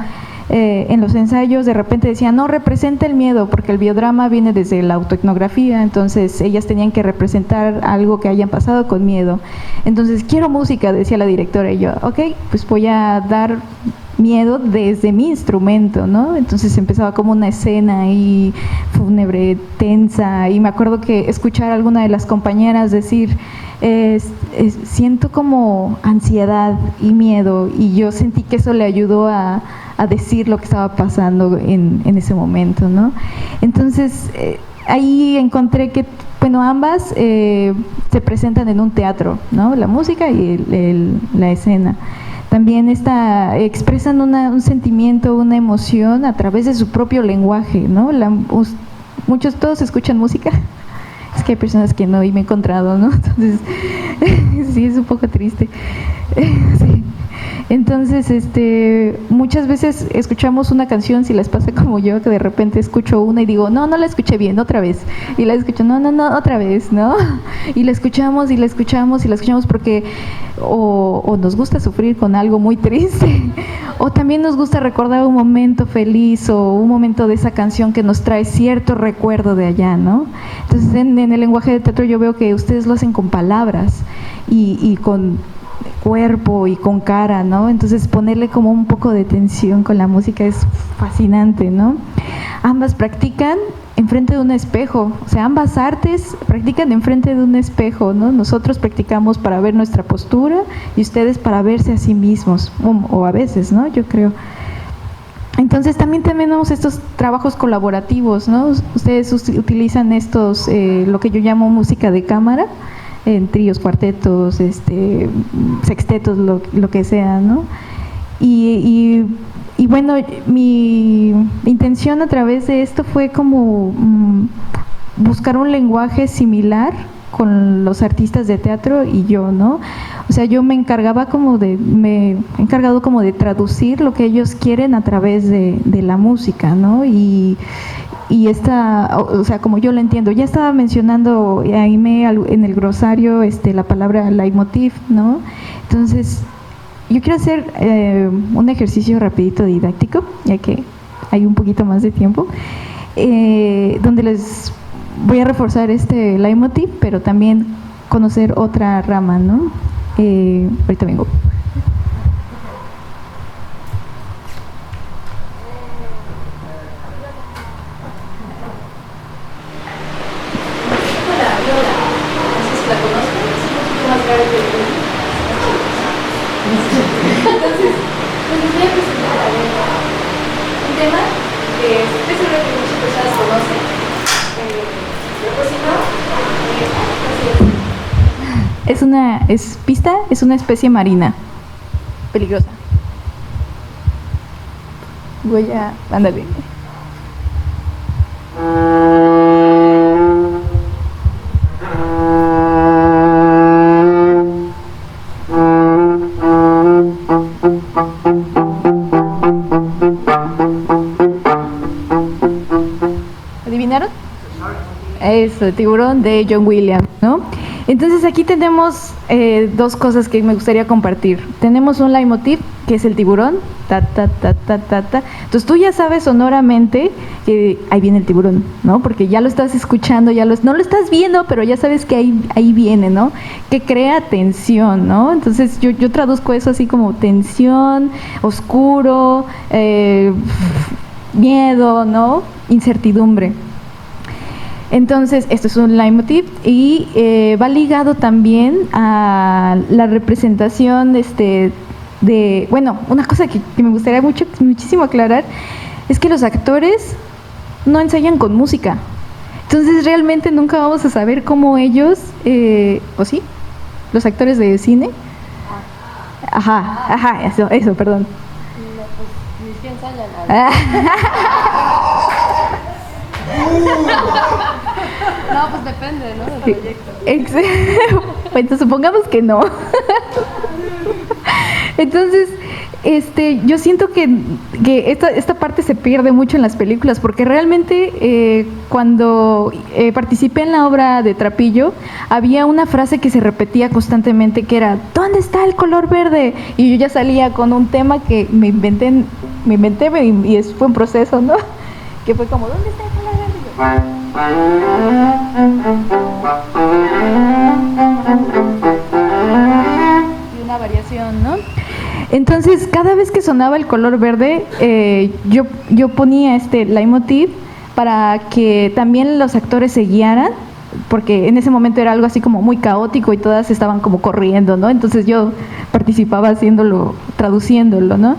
en los ensayos de repente decían, no, representa el miedo, porque el biodrama viene desde la autoetnografía, entonces ellas tenían que representar algo que hayan pasado con miedo. Entonces, quiero música, decía la directora, y yo, ok, pues voy a dar miedo desde mi instrumento, ¿no? Entonces empezaba como una escena ahí fúnebre, tensa, y me acuerdo que escuchar a alguna de las compañeras decir, siento como ansiedad y miedo, y yo sentí que eso le ayudó a decir lo que estaba pasando en ese momento, ¿no? Entonces, ahí encontré que, bueno, ambas se presentan en un teatro, ¿no? La música y la escena. También expresan un sentimiento, una emoción a través de su propio lenguaje, ¿no? Todos escuchan música. Es que hay personas que no, y me he encontrado, ¿no? Entonces, sí, es un poco triste. Sí. Entonces, muchas veces escuchamos una canción, si les pasa como yo, que de repente escucho una y digo, no la escuché bien, otra vez. Y la escucho, no, otra vez, ¿no? Y la escuchamos y la escuchamos y la escuchamos porque o nos gusta sufrir con algo muy triste, o también nos gusta recordar un momento feliz o un momento de esa canción que nos trae cierto recuerdo de allá, ¿no? Entonces, en el lenguaje de teatro yo veo que ustedes lo hacen con palabras y con cuerpo y con cara, ¿no? Entonces ponerle como un poco de tensión con la música es fascinante, ¿no? Ambas practican enfrente de un espejo, o sea, ambas artes practican enfrente de un espejo, ¿no? Nosotros practicamos para ver nuestra postura y ustedes para verse a sí mismos, o a veces, ¿no? Yo creo. Entonces también tenemos estos trabajos colaborativos, ¿no? Ustedes utilizan lo que yo llamo música de cámara, en tríos, cuartetos, sextetos, lo que sea, ¿no? Y bueno, mi intención a través de esto fue como buscar un lenguaje similar con los artistas de teatro y yo, ¿no? O sea, yo me he encargado como de traducir lo que ellos quieren a través de la música, ¿no? Y o sea, como yo lo entiendo, ya estaba mencionando Aimé en el glosario la palabra leitmotiv, ¿no? Entonces, yo quiero hacer un ejercicio rapidito didáctico, ya que hay un poquito más de tiempo, donde les voy a reforzar este leitmotiv, pero también conocer otra rama, ¿no? Ahorita vengo. Es una especie marina, peligrosa. Ándale. ¿Adivinaron? Eso, Tiburón de John Williams, ¿no? Entonces aquí tenemos dos cosas que me gustaría compartir. Tenemos un leitmotiv, que es el tiburón, ta, ta, ta, ta, ta, ta. Entonces tú ya sabes sonoramente que ahí viene el tiburón, ¿no? Porque ya lo estás escuchando, no lo estás viendo, pero ya sabes que ahí viene, ¿no? Que crea tensión, ¿no? Entonces yo traduzco eso así como tensión, oscuro, miedo, ¿no? Incertidumbre. Entonces, esto es un leitmotiv y va ligado también a la representación bueno, una cosa que me gustaría muchísimo aclarar es que los actores no ensayan con música. Entonces, realmente nunca vamos a saber cómo ellos, ¿o sí? los actores de cine. Ajá, eso, perdón. No, pues depende, ¿no? Del proyecto. Pues supongamos que no. Entonces, yo siento que esta parte se pierde mucho en las películas, porque realmente cuando participé en la obra de Trapillo, había una frase que se repetía constantemente, que era, ¿dónde está el color verde? Y yo ya salía con un tema que me inventé y fue un proceso, ¿no? Que fue como, ¿dónde está el color verde? Y una variación, ¿no? Entonces, cada vez que sonaba el color verde, yo ponía este leitmotiv para que también los actores se guiaran, porque en ese momento era algo así como muy caótico y todas estaban como corriendo, ¿no? Entonces yo participaba haciéndolo, traduciéndolo, ¿no?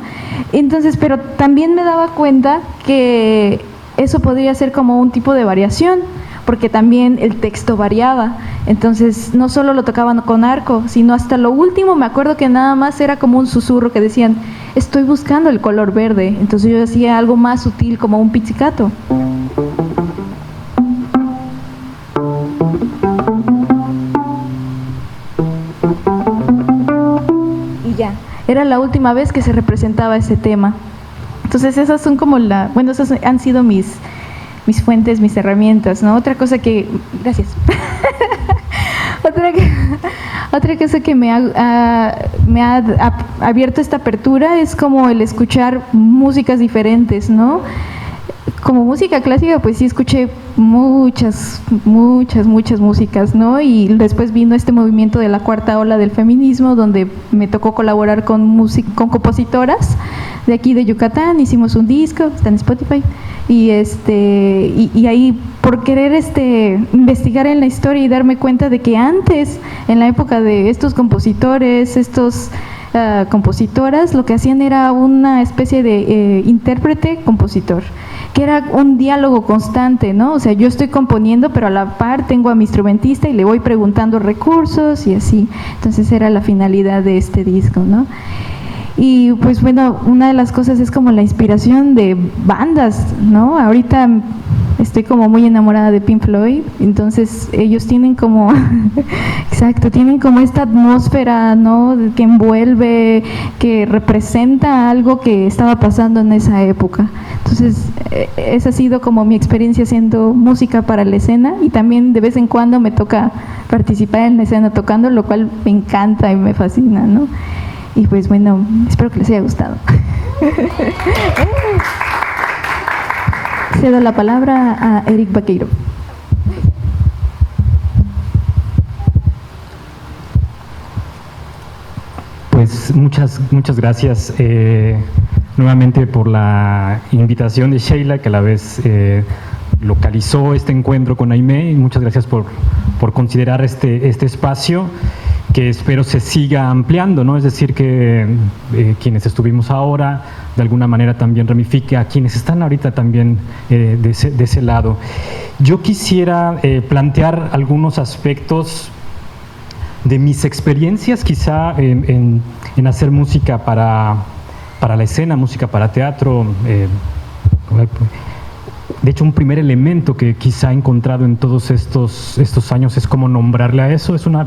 Entonces, pero también me daba cuenta que eso podría ser como un tipo de variación, porque también el texto variaba. Entonces no solo lo tocaban con arco, sino hasta lo último me acuerdo que nada más era como un susurro que decían, estoy buscando el color verde. Entonces yo hacía algo más sutil, como un pizzicato. Y ya, era la última vez que se representaba ese tema. Entonces esas son como esas han sido mis fuentes, mis herramientas, ¿no? Otra cosa que... Gracias. Otra cosa que me ha abierto esta apertura es como el escuchar músicas diferentes, ¿no? Como música clásica, pues sí escuché muchas músicas, ¿no? Y después vino este movimiento de la cuarta ola del feminismo, donde me tocó colaborar con compositoras de aquí de Yucatán. Hicimos un disco, está en Spotify, y ahí por querer investigar en la historia y darme cuenta de que antes, en la época de estos compositores, compositoras, lo que hacían era una especie de intérprete-compositor, que era un diálogo constante, ¿no? O sea, yo estoy componiendo, pero a la par tengo a mi instrumentista y le voy preguntando recursos y así. Entonces era la finalidad de este disco, ¿no? Y pues bueno, una de las cosas es como la inspiración de bandas, ¿no? Ahorita estoy como muy enamorada de Pink Floyd, entonces ellos tienen como, exacto, tienen como esta atmósfera, ¿no? Que envuelve, que representa algo que estaba pasando en esa época. Entonces, esa ha sido como mi experiencia haciendo música para la escena, y también de vez en cuando me toca participar en la escena tocando, lo cual me encanta y me fascina, ¿no? Y pues bueno, espero que les haya gustado. Cedo la palabra a Eric Vaqueiro. Pues muchas gracias nuevamente por la invitación de Sheila, que a la vez localizó este encuentro con Aimé, y muchas gracias por considerar este espacio, que espero se siga ampliando, ¿no? Es decir, que quienes estuvimos ahora, de alguna manera también ramifique a quienes están ahorita también de ese lado. Yo quisiera plantear algunos aspectos de mis experiencias, quizá en hacer música para la escena, música para teatro. De hecho, un primer elemento que quizá he encontrado en todos estos años es cómo nombrarle a eso. Es una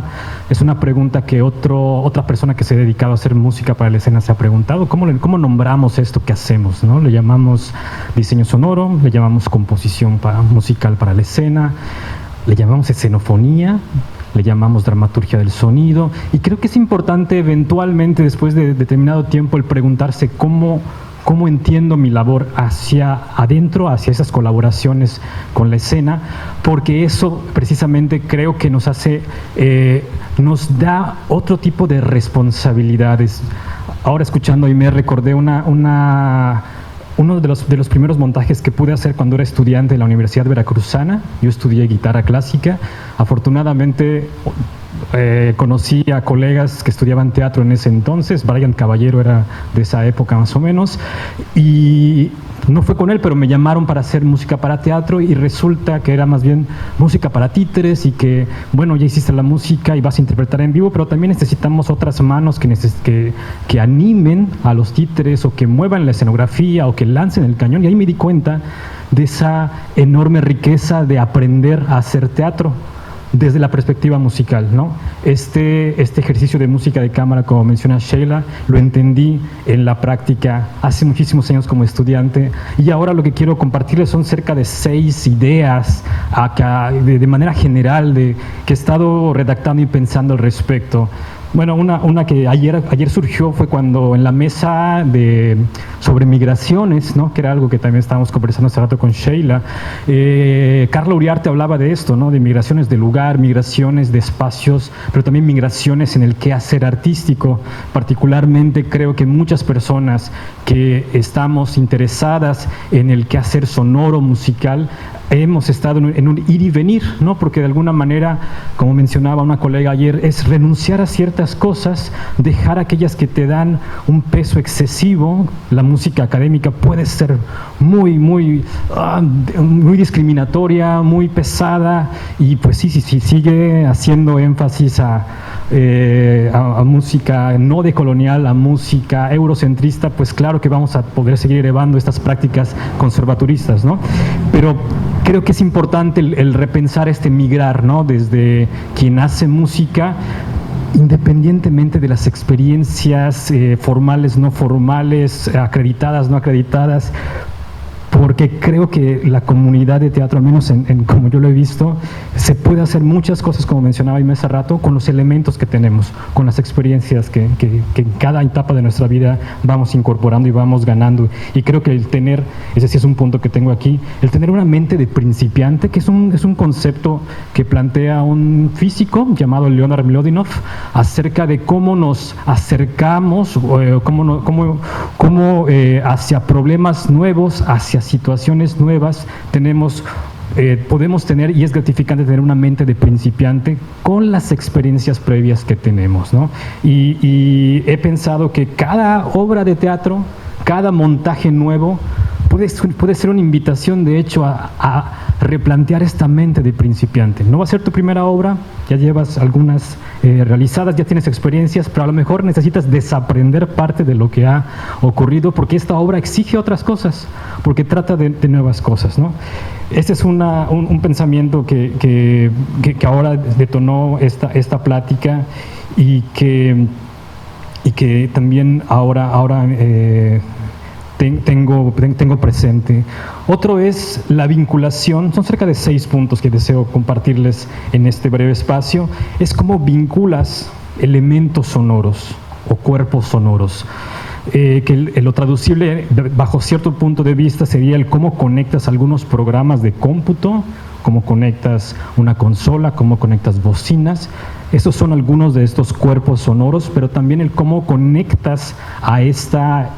pregunta que otra persona que se ha dedicado a hacer música para la escena se ha preguntado. ¿Cómo nombramos esto que hacemos, ¿no? Le llamamos diseño sonoro, le llamamos composición musical para la escena, le llamamos escenofonía, le llamamos dramaturgia del sonido, y creo que es importante eventualmente, después de determinado tiempo, el preguntarse cómo entiendo mi labor hacia adentro, hacia esas colaboraciones con la escena, porque eso precisamente creo que nos hace, nos da otro tipo de responsabilidades. Ahora, escuchando y me recordé uno de los primeros montajes que pude hacer cuando era estudiante en la Universidad Veracruzana. Yo estudié guitarra clásica. Afortunadamente conocí a colegas que estudiaban teatro en ese entonces. Brian Caballero era de esa época más o menos, y no fue con él, pero me llamaron para hacer música para teatro y resulta que era más bien música para títeres y que, bueno, ya hiciste la música y vas a interpretar en vivo, pero también necesitamos otras manos que animen a los títeres o que muevan la escenografía o que lancen el cañón. Y ahí me di cuenta de esa enorme riqueza de aprender a hacer teatro desde la perspectiva musical, ¿no? Este ejercicio de música de cámara, como menciona Sheila, lo entendí en la práctica hace muchísimos años como estudiante y ahora lo que quiero compartirles son cerca de 6 ideas acá, de manera general que he estado redactando y pensando al respecto. Bueno, una que ayer surgió fue cuando en la mesa sobre migraciones, ¿no? Que era algo que también estábamos conversando hace rato con Sheila, Carla Uriarte hablaba de esto, ¿no? De migraciones de lugar, migraciones de espacios, pero también migraciones en el quehacer artístico. Particularmente creo que muchas personas que estamos interesadas en el quehacer sonoro, musical, hemos estado en un ir y venir, ¿no? Porque de alguna manera, como mencionaba una colega ayer, es renunciar a ciertas cosas, dejar aquellas que te dan un peso excesivo. La música académica puede ser muy discriminatoria, muy pesada, y pues sí, sigue haciendo énfasis a música no decolonial, a música eurocentrista, pues claro que vamos a poder seguir elevando estas prácticas conservaturistas, ¿no? Pero creo que es importante el repensar migrar, ¿no? Desde quien hace música, independientemente de las experiencias formales, no formales, acreditadas, no acreditadas, porque creo que la comunidad de teatro, al menos como yo lo he visto, se puede hacer muchas cosas, como mencionaba Aimee hace rato, con los elementos que tenemos, con las experiencias que en cada etapa de nuestra vida vamos incorporando y vamos ganando. Y creo que el tener, ese sí es un punto que tengo aquí, el tener una mente de principiante, que es un concepto que plantea un físico llamado Leonard Mlodinov, acerca de cómo nos acercamos, cómo hacia problemas nuevos, hacia situaciones nuevas, podemos tener, y es gratificante tener una mente de principiante con las experiencias previas que tenemos, ¿no? Y he pensado que cada obra de teatro, cada montaje nuevo puede ser una invitación, de hecho, a replantear esta mente de principiante. No va a ser tu primera obra, ya llevas algunas realizadas, ya tienes experiencias, pero a lo mejor necesitas desaprender parte de lo que ha ocurrido, porque esta obra exige otras cosas, porque trata de nuevas cosas, ¿no? Este es un pensamiento que ahora detonó esta plática y que también ahora tengo presente. Otro es la vinculación, son cerca de 6 puntos que deseo compartirles en este breve espacio. Es cómo vinculas elementos sonoros o cuerpos sonoros. Que lo traducible bajo cierto punto de vista sería el cómo conectas algunos programas de cómputo, cómo conectas una consola, cómo conectas bocinas. Esos son algunos de estos cuerpos sonoros, pero también el cómo conectas a esta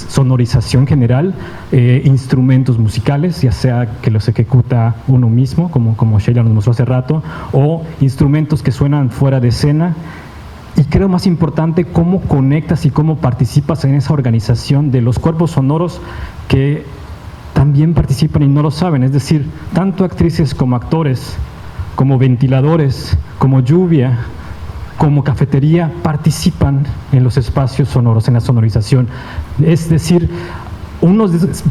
sonorización general instrumentos musicales, ya sea que los ejecuta uno mismo, como Sheila nos mostró hace rato, o instrumentos que suenan fuera de escena. Y creo más importante cómo conectas y cómo participas en esa organización de los cuerpos sonoros que también participan y no lo saben, es decir, tanto actrices como actores, como ventiladores, como lluvia, como cafetería, participan en los espacios sonoros, en la sonorización. Es decir,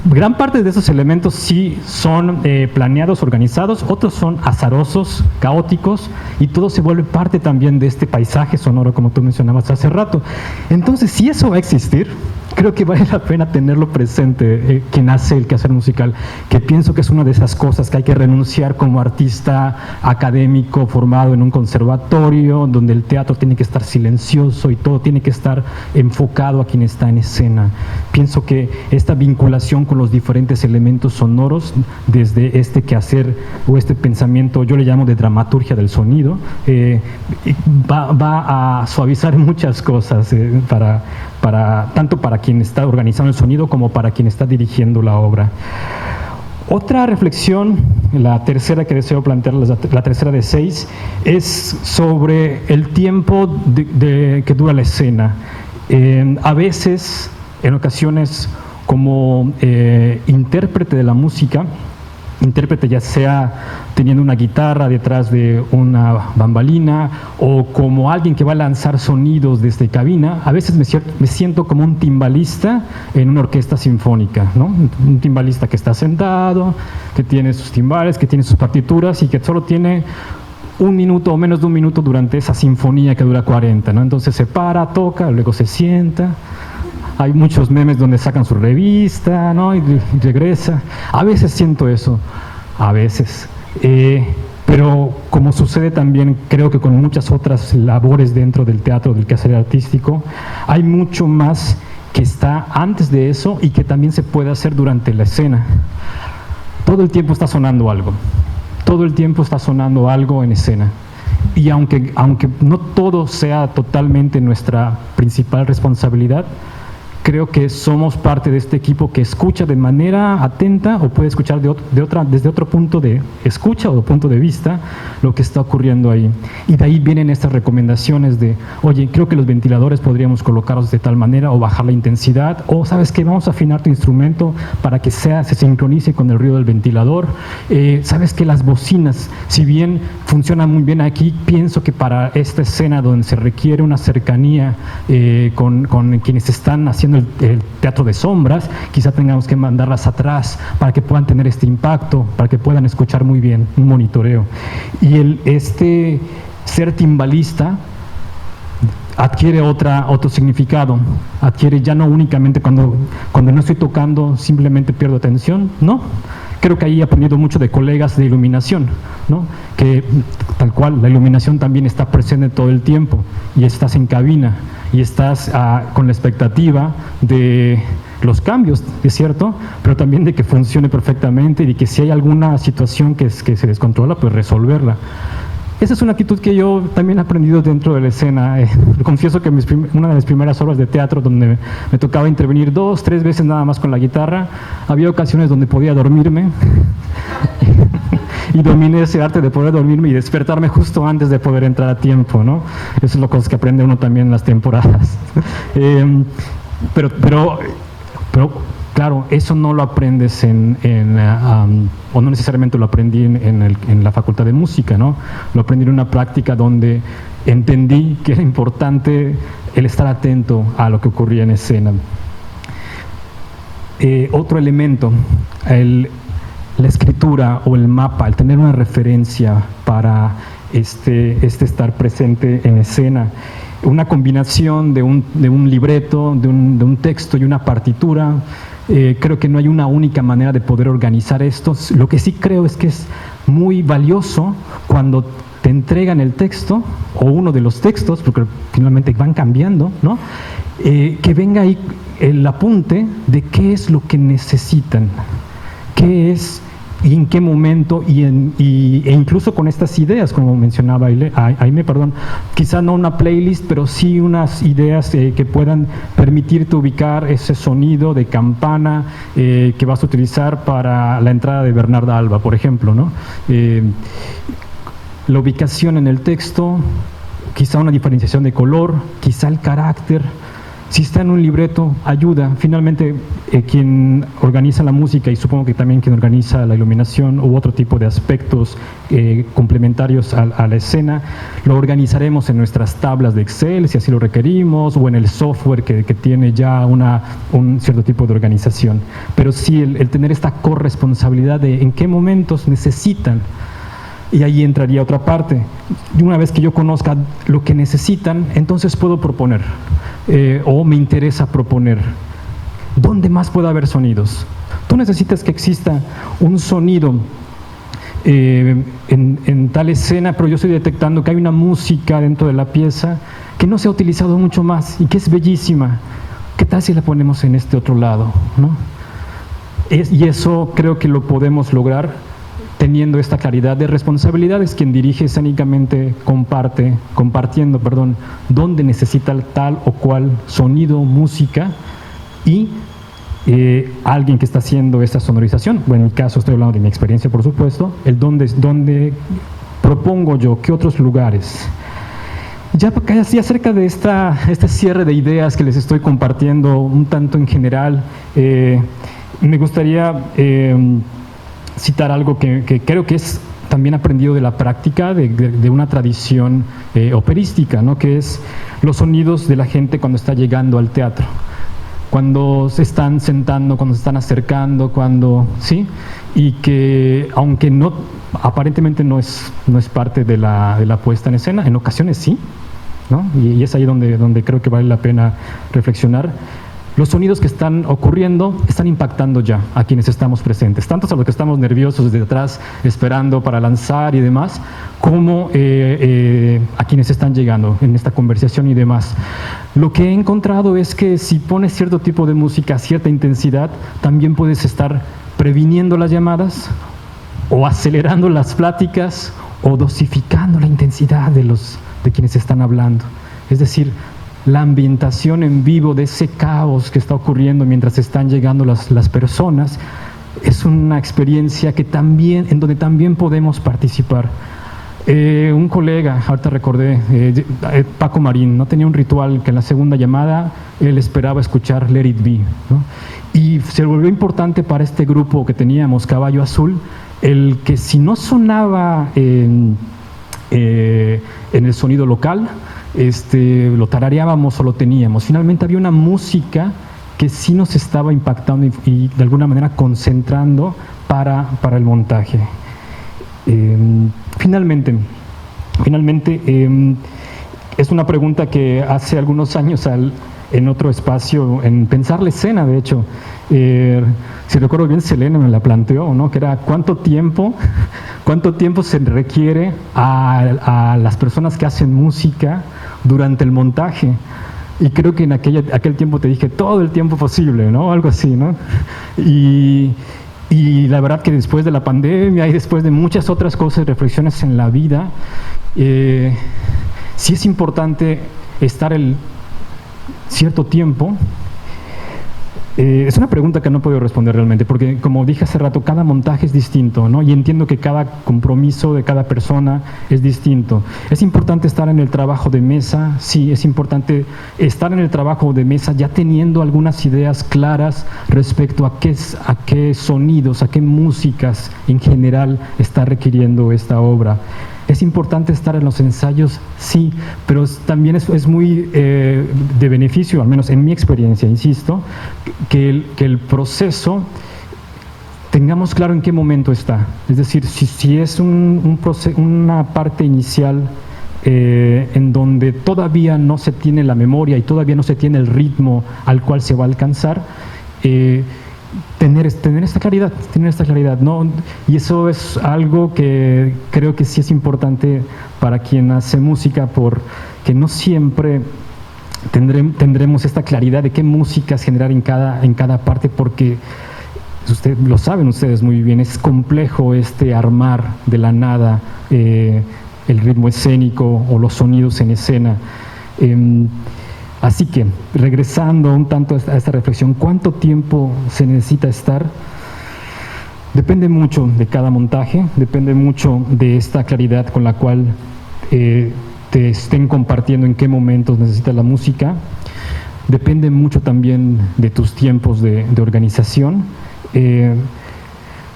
gran parte de esos elementos sí son planeados, organizados, otros son azarosos, caóticos, y todo se vuelve parte también de este paisaje sonoro, como tú mencionabas hace rato. Entonces, si eso va a existir, creo que vale la pena tenerlo presente, quien hace el quehacer musical, que pienso que es una de esas cosas que hay que renunciar como artista académico formado en un conservatorio, donde el teatro tiene que estar silencioso y todo tiene que estar enfocado a quien está en escena. Pienso que esta vinculación con los diferentes elementos sonoros, desde este quehacer o este pensamiento, yo le llamo de dramaturgia del sonido, va a suavizar muchas cosas tanto para quien está organizando el sonido como para quien está dirigiendo la obra. Otra reflexión, la tercera que deseo plantear, la tercera de 6, es sobre el tiempo que dura la escena. A veces, en ocasiones, como intérprete de la música, intérprete ya sea teniendo una guitarra detrás de una bambalina o como alguien que va a lanzar sonidos desde cabina, a veces me siento como un timbalista en una orquesta sinfónica, ¿no? Un timbalista que está sentado, que tiene sus timbales, que tiene sus partituras y que solo tiene 1 minuto o menos de 1 minuto durante esa sinfonía que dura 40, ¿no? Entonces se para, toca, luego se sienta. Hay muchos memes donde sacan su revista, ¿no? Y regresa. A veces siento eso, a veces. Pero como sucede también, creo que con muchas otras labores dentro del teatro, del quehacer artístico, hay mucho más que está antes de eso y que también se puede hacer durante la escena. Todo el tiempo está sonando algo. Todo el tiempo está sonando algo en escena. Y aunque no todo sea totalmente nuestra principal responsabilidad, creo que somos parte de este equipo que escucha de manera atenta o puede escuchar desde otro punto de escucha o punto de vista lo que está ocurriendo ahí. Y de ahí vienen estas recomendaciones de, oye, creo que los ventiladores podríamos colocarlos de tal manera o bajar la intensidad, o ¿sabes qué? Vamos a afinar tu instrumento para que se sincronice con el ruido del ventilador. ¿Sabes qué? Las bocinas, si bien funcionan muy bien aquí, pienso que para esta escena donde se requiere una cercanía con quienes están haciendo el teatro de sombras, quizá tengamos que mandarlas atrás para que puedan tener este impacto, para que puedan escuchar muy bien, un monitoreo. Y este ser timbalista adquiere otro significado, adquiere ya no únicamente cuando no estoy tocando simplemente pierdo atención, no. Creo que ahí he aprendido mucho de colegas de iluminación, ¿no? Que tal cual, la iluminación también está presente todo el tiempo y estás en cabina y estás con la expectativa de los cambios, ¿es cierto? Pero también de que funcione perfectamente y de que si hay alguna situación que se descontrola, pues resolverla. Esa es una actitud que yo también he aprendido dentro de la escena. Confieso que una de mis primeras obras de teatro, donde me tocaba intervenir 2, 3 veces nada más con la guitarra, había ocasiones donde podía dormirme y dominé ese arte de poder dormirme y despertarme justo antes de poder entrar a tiempo, ¿no? Eso es lo que aprende uno también en las temporadas. Pero claro, eso no lo aprendes o no necesariamente lo aprendí en la facultad de música, ¿no? Lo aprendí en una práctica donde entendí que era importante el estar atento a lo que ocurría en escena. Otro elemento, la escritura o el mapa, el tener una referencia para estar presente en escena. Una combinación de un libreto, de un texto y una partitura. Creo que no hay una única manera de poder organizar esto. Lo que sí creo es que es muy valioso cuando te entregan el texto o uno de los textos, porque finalmente van cambiando, ¿no? Que venga ahí el apunte de qué es lo que necesitan, qué es y en qué momento e incluso con estas ideas, como mencionaba Aime, quizá no una playlist, pero sí unas ideas que puedan permitirte ubicar ese sonido de campana que vas a utilizar para la entrada de Bernarda Alba, por ejemplo, ¿no? La ubicación en el texto, quizá una diferenciación de color, quizá el carácter. Si está en un libreto, ayuda. Finalmente, quien organiza la música y supongo que también quien organiza la iluminación u otro tipo de aspectos complementarios a la escena, lo organizaremos en nuestras tablas de Excel, si así lo requerimos, o en el software que tiene ya un cierto tipo de organización. Pero sí, el tener esta corresponsabilidad de en qué momentos necesitan. Y ahí entraría otra parte. Y una vez que yo conozca lo que necesitan, entonces puedo proponer, o me interesa proponer. ¿Dónde más puede haber sonidos? Tú necesitas que exista un sonido en tal escena, pero yo estoy detectando que hay una música dentro de la pieza que no se ha utilizado mucho más y que es bellísima. ¿Qué tal si la ponemos en este otro lado, ¿no? Y eso creo que lo podemos lograr teniendo esta claridad de responsabilidades. Quien dirige escénicamente compartiendo, dónde necesita tal o cual sonido, música, y alguien que está haciendo esta sonorización. Bueno, en mi caso estoy hablando de mi experiencia, por supuesto, el dónde propongo yo, qué otros lugares. Ya casi acerca de este cierre de ideas que les estoy compartiendo un tanto en general, me gustaría citar algo que creo que es también aprendido de la práctica de una tradición operística, ¿no? Que es los sonidos de la gente cuando está llegando al teatro, cuando se están sentando, cuando se están acercando, ¿sí? Y que aunque aparentemente no es parte de la puesta en escena, en ocasiones sí, ¿no? Y es ahí donde creo que vale la pena reflexionar. Los sonidos que están ocurriendo están impactando ya a quienes estamos presentes, tanto a los que estamos nerviosos desde atrás, esperando para lanzar y demás, como a quienes están llegando en esta conversación y demás. Lo que he encontrado es que si pones cierto tipo de música a cierta intensidad, también puedes estar previniendo las llamadas, o acelerando las pláticas, o dosificando la intensidad de quienes están hablando. Es decir, la ambientación en vivo de ese caos que está ocurriendo mientras están llegando las personas es una experiencia en donde también podemos participar. Un colega, ahorita recordé, Paco Marín, ¿no? Tenía un ritual que en la segunda llamada él esperaba escuchar Let It Be, ¿no? Y se volvió importante para este grupo que teníamos, Caballo Azul, el que si no sonaba en el sonido local, lo tarareábamos o lo teníamos. Finalmente había una música que sí nos estaba impactando y de alguna manera concentrando para el montaje. Finalmente, es una pregunta que hace algunos años en otro espacio, en Pensar la Escena, de hecho, si recuerdo bien, Selene me la planteó, ¿no? Que era ¿cuánto tiempo se requiere a las personas que hacen música durante el montaje? Y creo que en aquel tiempo te dije todo el tiempo posible, ¿no? Algo así, ¿no? Y la verdad que después de la pandemia y después de muchas otras cosas, reflexiones en la vida, sí es importante estar cierto tiempo. Es una pregunta que no puedo responder realmente, porque como dije hace rato, cada montaje es distinto, ¿no? Y entiendo que cada compromiso de cada persona es distinto. Es importante estar en el trabajo de mesa, sí, es importante estar en el trabajo de mesa ya teniendo algunas ideas claras respecto a qué sonidos, a qué músicas en general está requiriendo esta obra. ¿Es importante estar en los ensayos? Sí, pero también es muy de beneficio, al menos en mi experiencia, insisto, que el proceso tengamos claro en qué momento está. Es decir, si es una parte inicial en donde todavía no se tiene la memoria y todavía no se tiene el ritmo al cual se va a alcanzar, tener esta claridad, ¿no? Y eso es algo que creo que sí es importante para quien hace música, porque no siempre tendremos esta claridad de qué músicas generar en cada parte, porque lo saben ustedes muy bien, es complejo armar de la nada el ritmo escénico o los sonidos en escena. Así que, regresando un tanto a esta reflexión, ¿cuánto tiempo se necesita estar? Depende mucho de cada montaje, depende mucho de esta claridad con la cual te estén compartiendo en qué momentos necesitas la música. Depende mucho también de tus tiempos de organización.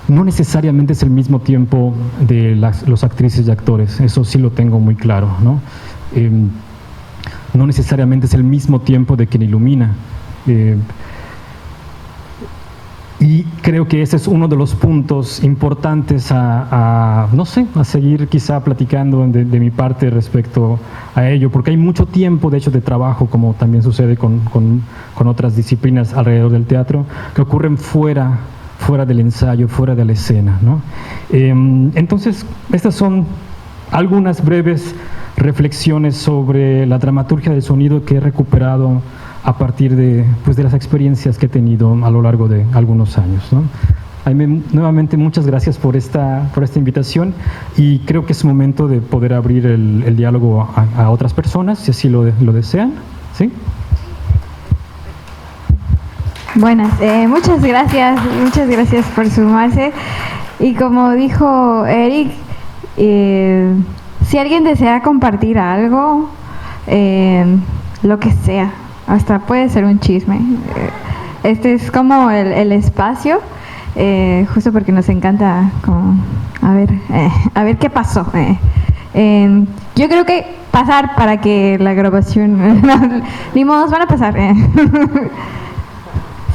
No necesariamente es el mismo tiempo de los actrices y actores, eso sí lo tengo muy claro, ¿no? No necesariamente es el mismo tiempo de quien ilumina. Y creo que ese es uno de los puntos importantes a seguir quizá platicando de mi parte respecto a ello, porque hay mucho tiempo, de hecho, de trabajo, como también sucede con otras disciplinas alrededor del teatro, que ocurren fuera del ensayo, fuera de la escena, ¿no? Entonces, estas son algunas breves reflexiones sobre la dramaturgia del sonido que he recuperado a partir de las experiencias que he tenido a lo largo de algunos años, ¿no? Jaime, nuevamente muchas gracias por esta invitación, y creo que es momento de poder abrir el diálogo a otras personas, si así lo desean, ¿sí? Buenas, muchas gracias por sumarse. Y como dijo Eric, si alguien desea compartir algo, lo que sea, hasta puede ser un chisme. Este es como el espacio, justo porque nos encanta como, a ver qué pasó. Yo creo que pasar para que la grabación, ni modos, van a pasar.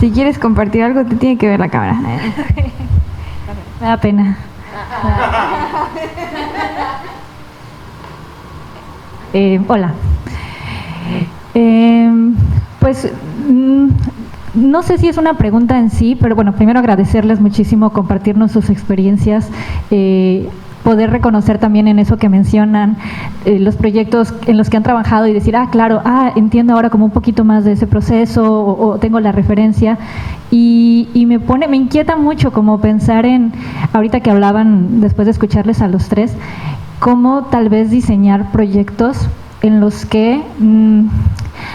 Si quieres compartir algo, te tiene que ver la cámara. Me da pena. Hola. Pues no sé si es una pregunta en sí, pero bueno, primero agradecerles muchísimo compartirnos sus experiencias, poder reconocer también en eso que mencionan los proyectos en los que han trabajado y decir, claro, entiendo ahora como un poquito más de ese proceso o tengo la referencia y me inquieta mucho como pensar en, ahorita que hablaban después de escucharles a los tres, cómo tal vez diseñar proyectos en los que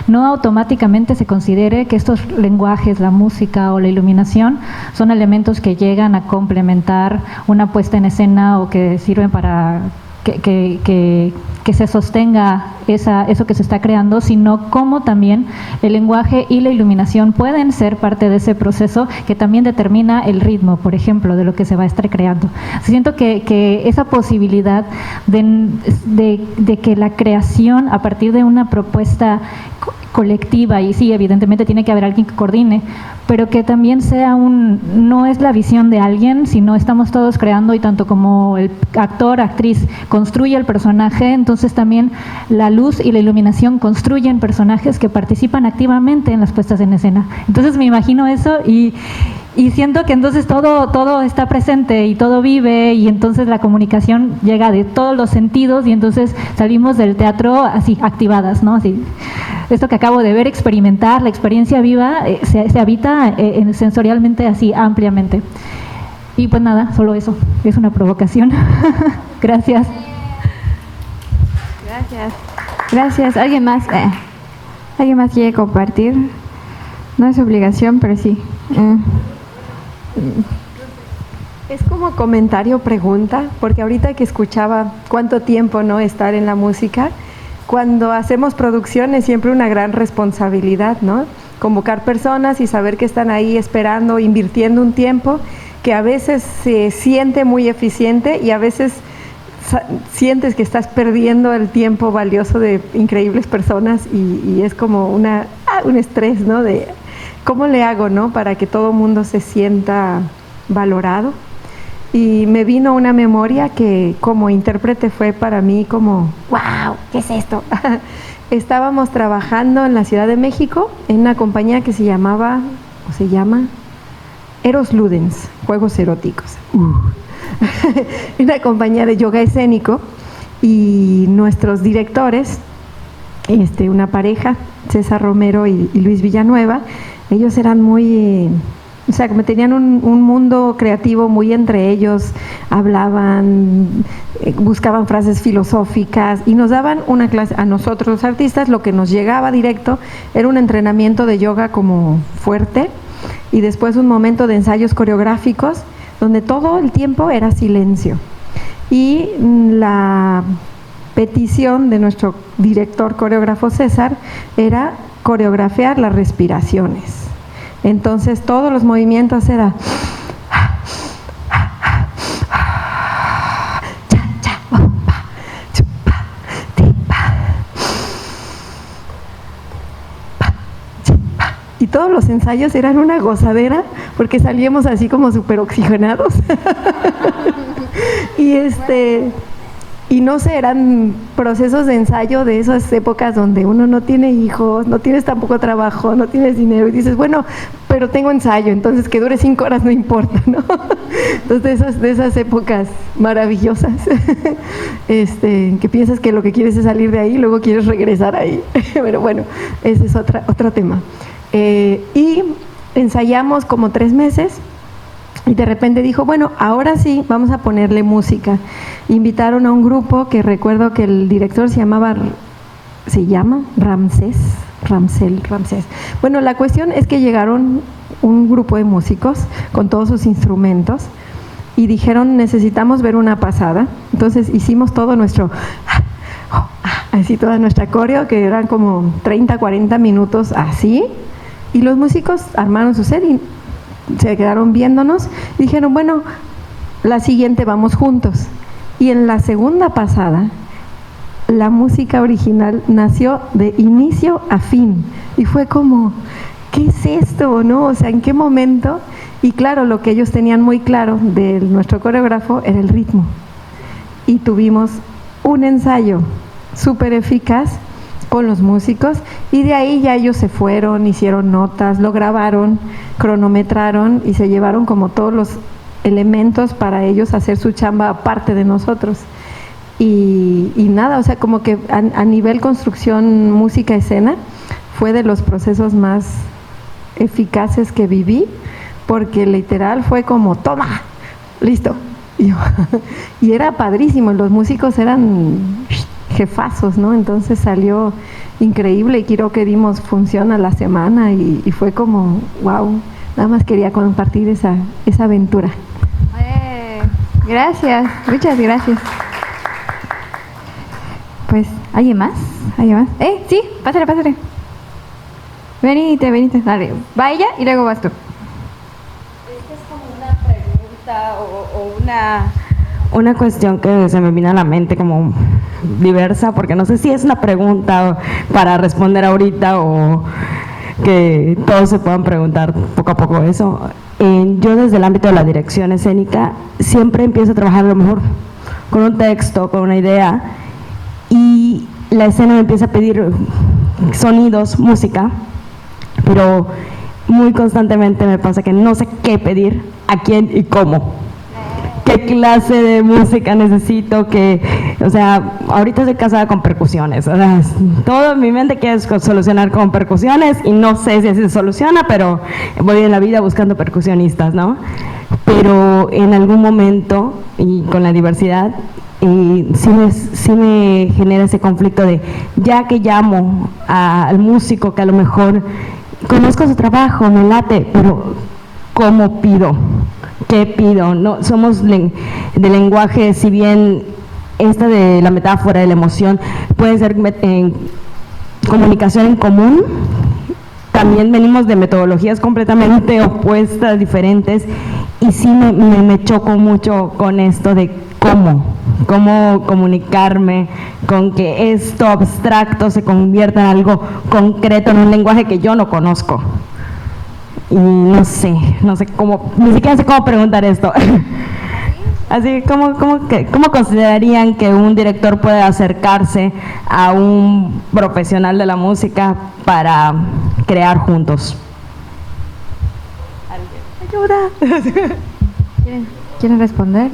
no automáticamente se considere que estos lenguajes, la música o la iluminación, son elementos que llegan a complementar una puesta en escena o que sirven para que se sostenga eso que se está creando, sino cómo también el lenguaje y la iluminación pueden ser parte de ese proceso que también determina el ritmo, por ejemplo, de lo que se va a estar creando. Siento que esa posibilidad de que la creación a partir de una propuesta colectiva, y sí, evidentemente tiene que haber alguien que coordine, pero que también sea no es la visión de alguien, sino estamos todos creando y tanto como el actor, actriz construye el personaje, entonces también la luz y la iluminación construyen personajes que participan activamente en las puestas en escena. Entonces me imagino eso y siento que entonces todo está presente y todo vive y entonces la comunicación llega de todos los sentidos y entonces salimos del teatro así, activadas, ¿no? Así, esto que acabo de ver, experimentar, la experiencia viva, se habita sensorialmente así ampliamente. Y pues nada, solo eso, es una provocación. Gracias. Gracias. ¿Alguien más? ¿Alguien más quiere compartir? No es obligación, pero sí. Es como comentario pregunta, porque ahorita que escuchaba cuánto tiempo no estar en la música, cuando hacemos producción es siempre una gran responsabilidad, ¿no? Convocar personas y saber que están ahí esperando, invirtiendo un tiempo que a veces se siente muy eficiente y a veces sientes que estás perdiendo el tiempo valioso de increíbles personas y es como un estrés, ¿no? De cómo le hago, ¿no? Para que todo mundo se sienta valorado. Y me vino una memoria que como intérprete fue para mí como, wow, ¿qué es esto? Estábamos trabajando en la Ciudad de México en una compañía que se llama Eros Ludens, Juegos Eróticos. Una compañía de yoga escénico y nuestros directores, una pareja, César Romero y Luis Villanueva, ellos eran muy... O sea, como tenían un mundo creativo muy entre ellos, hablaban, buscaban frases filosóficas y nos daban una clase a nosotros los artistas. Lo que nos llegaba directo era un entrenamiento de yoga como fuerte y después un momento de ensayos coreográficos donde todo el tiempo era silencio. Y la petición de nuestro director coreógrafo César era coreografiar las respiraciones. Entonces todos los movimientos eran y todos los ensayos eran una gozadera porque salíamos así como súper oxigenados y no sé, eran procesos de ensayo de esas épocas donde uno no tiene hijos, no tienes tampoco trabajo, no tienes dinero y dices, bueno, pero tengo ensayo, entonces que dure 5 horas no importa, ¿no? Entonces de esas épocas maravillosas, que piensas que lo que quieres es salir de ahí y luego quieres regresar ahí, pero bueno, ese es otro tema. Y ensayamos como 3 meses. Y de repente dijo, bueno, ahora sí, vamos a ponerle música. Invitaron a un grupo que recuerdo que el director se llama Ramsés. Bueno, la cuestión es que llegaron un grupo de músicos con todos sus instrumentos y dijeron, necesitamos ver una pasada. Entonces hicimos todo nuestro así toda nuestra coreo, que eran como 30, 40 minutos así, y los músicos armaron su set y se quedaron viéndonos y dijeron, bueno, la siguiente vamos juntos. Y en la segunda pasada, la música original nació de inicio a fin, y fue como, ¿qué es esto? ¿No? O sea, ¿en qué momento? Y claro, lo que ellos tenían muy claro de nuestro coreógrafo era el ritmo. Y tuvimos un ensayo súper eficaz con los músicos, y de ahí ya ellos se fueron, hicieron notas, lo grabaron, cronometraron y se llevaron como todos los elementos para ellos hacer su chamba aparte de nosotros. Y nada, o sea, como que a nivel construcción, música, escena, fue de los procesos más eficaces que viví, porque literal fue como, toma, listo. Y era padrísimo, los músicos eran jefazos, ¿no? Entonces salió increíble, y creo que dimos función a la semana, y fue como, wow, nada más quería compartir esa aventura. Gracias, muchas gracias. Pues, ¿alguien más? ¿Alguien más? Sí, pásale. Venite, dale. Va ella y luego vas tú. Esta es como una pregunta o una cuestión que se me vino a la mente como diversa, porque no sé si es una pregunta para responder ahorita o que todos se puedan preguntar poco a poco eso. Yo desde el ámbito de la dirección escénica siempre empiezo a trabajar a lo mejor con un texto, con una idea, y la escena me empieza a pedir sonidos, música, pero muy constantemente me pasa que no sé qué pedir, a quién y cómo. ¿Qué clase de música necesito? O sea, ahorita estoy casada con percusiones, o sea, todo en mi mente quiere solucionar con percusiones y no sé si así se soluciona, pero voy en la vida buscando percusionistas, ¿no? Pero en algún momento, y con la diversidad, sí me genera ese conflicto de, ya que llamo al músico que a lo mejor conozco su trabajo, me late, pero ¿cómo pido? ¿Qué pido? No, somos de lenguaje, si bien esta de la metáfora de la emoción puede ser comunicación en común, también venimos de metodologías completamente opuestas, diferentes, y sí me choco mucho con esto de cómo comunicarme, con que esto abstracto se convierta en algo concreto, en un lenguaje que yo no conozco. Y no sé cómo, ni siquiera sé cómo preguntar esto. Así, ¿cómo considerarían que un director puede acercarse a un profesional de la música para crear juntos? Ayuda. ¿Quieren responder?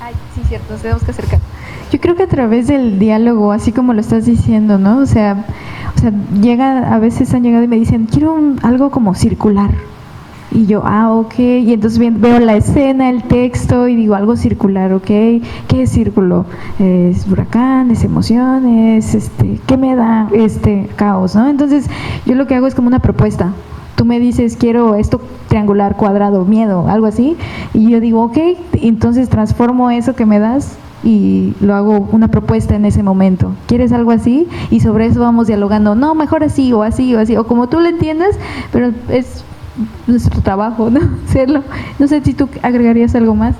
Ay, sí, cierto, nos tenemos que acercar. Yo creo que a través del diálogo, así como lo estás diciendo, ¿no? O sea, a veces han llegado y me dicen, quiero algo como circular. Y yo, ok, y entonces veo la escena, el texto, y digo, algo circular, ok, ¿qué es círculo? Es huracán, es emociones, ¿qué me da caos, no? Entonces, yo lo que hago es como una propuesta. Tú me dices, quiero esto triangular, cuadrado, miedo, algo así, y yo digo, ok, entonces transformo eso que me das y lo hago una propuesta en ese momento. ¿Quieres algo así? Y sobre eso vamos dialogando, no, mejor así, o como tú lo entiendas, pero es nuestro trabajo, ¿no? Hacerlo. No sé si tú agregarías algo más.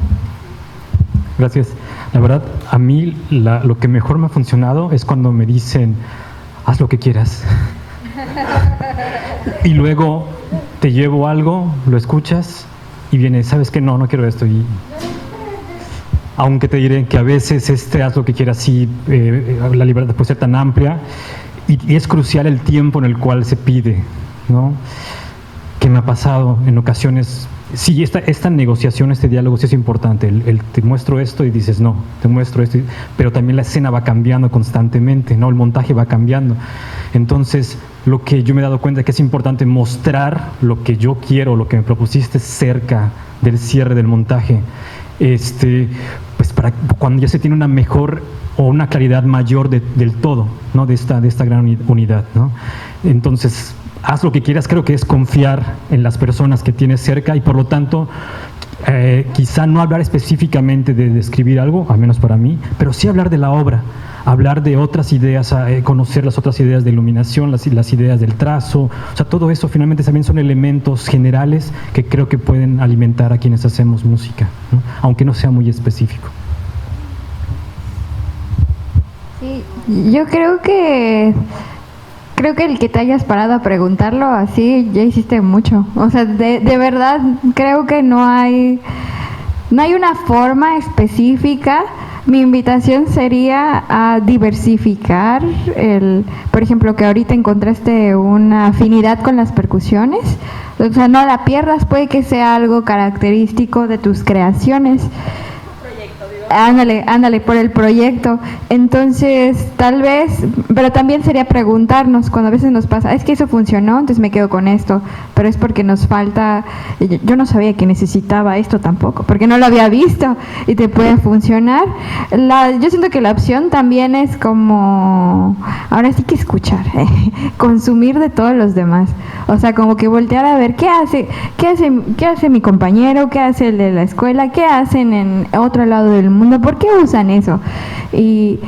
Gracias. La verdad, a mí lo que mejor me ha funcionado es cuando me dicen, haz lo que quieras. Y luego te llevo algo, lo escuchas y viene, ¿sabes qué? No quiero esto. Y aunque te diré que a veces haz lo que quieras, sí, la libertad puede ser tan amplia y es crucial el tiempo en el cual se pide, ¿no? Que me ha pasado en ocasiones. Sí, esta negociación, este diálogo sí es importante. Te muestro esto y dices no, te muestro esto, pero también la escena va cambiando constantemente, ¿no? El montaje va cambiando. Entonces, lo que yo me he dado cuenta es que es importante mostrar lo que yo quiero, lo que me propusiste cerca del cierre del montaje. Pues para cuando ya se tiene una mejor o una claridad mayor del todo, ¿no? de esta gran unidad, ¿no? Entonces, haz lo que quieras, creo que es confiar en las personas que tienes cerca y por lo tanto quizá no hablar específicamente de describir algo, al menos para mí, pero sí hablar de la obra, hablar de otras ideas, conocer las otras ideas de iluminación, las ideas del trazo, o sea, todo eso finalmente también son elementos generales que creo que pueden alimentar a quienes hacemos música, ¿no? Aunque no sea muy específico. Sí, yo creo que el que te hayas parado a preguntarlo así, ya hiciste mucho. O sea, de verdad, creo que no hay una forma específica. Mi invitación sería a diversificar por ejemplo, que ahorita encontraste una afinidad con las percusiones. O sea, no la pierdas, puede que sea algo característico de tus creaciones. Ándale, por el proyecto. Entonces, tal vez, pero también sería preguntarnos, cuando a veces nos pasa, es que eso funcionó, entonces me quedo con esto, pero es porque nos falta, yo no sabía que necesitaba esto tampoco, porque no lo había visto y te puede funcionar. Yo siento que la opción también es como, ahora sí que escuchar, consumir de todos los demás. O sea, como que voltear a ver qué hace mi compañero, qué hace el de la escuela, qué hacen en otro lado del mundo, ¿por qué usan eso? Y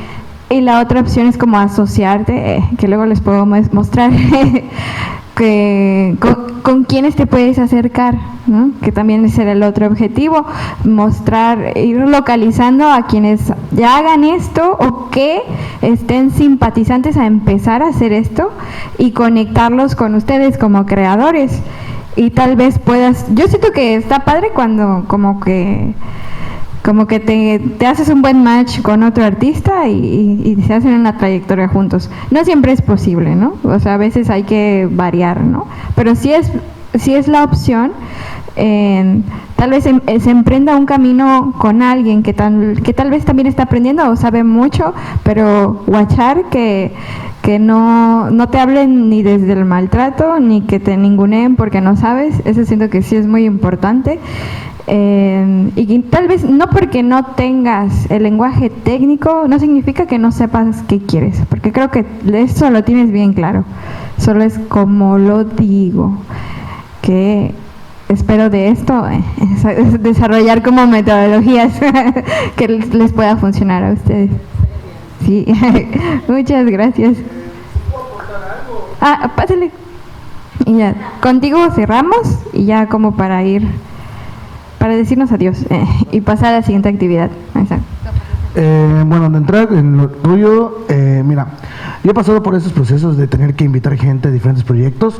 la otra opción es como asociarte, que luego les puedo mostrar que con quiénes te puedes acercar, ¿no? Que también ese era el otro objetivo, ir localizando a quienes ya hagan esto o que estén simpatizantes a empezar a hacer esto y conectarlos con ustedes como creadores. Y tal vez yo siento que está padre cuando como que te haces un buen match con otro artista y se hacen una trayectoria juntos. No siempre es posible, ¿no? O sea, a veces hay que variar, ¿no? Pero si es la opción, tal vez se emprenda un camino con alguien que tal vez también está aprendiendo o sabe mucho, pero guachar que no te hablen ni desde el maltrato, ni que te ninguneen porque no sabes. Eso siento que sí es muy importante. Y tal vez no porque no tengas el lenguaje técnico no significa que no sepas qué quieres, porque creo que eso lo tienes bien claro, solo es como lo digo, que espero de esto desarrollar como metodologías que les pueda funcionar a ustedes. Sí, muchas gracias. Pásale. Y ya, contigo cerramos y ya como para decirnos adiós y pasar a la siguiente actividad. Exacto. Bueno, de entrar en lo tuyo, mira, yo he pasado por esos procesos de tener que invitar gente a diferentes proyectos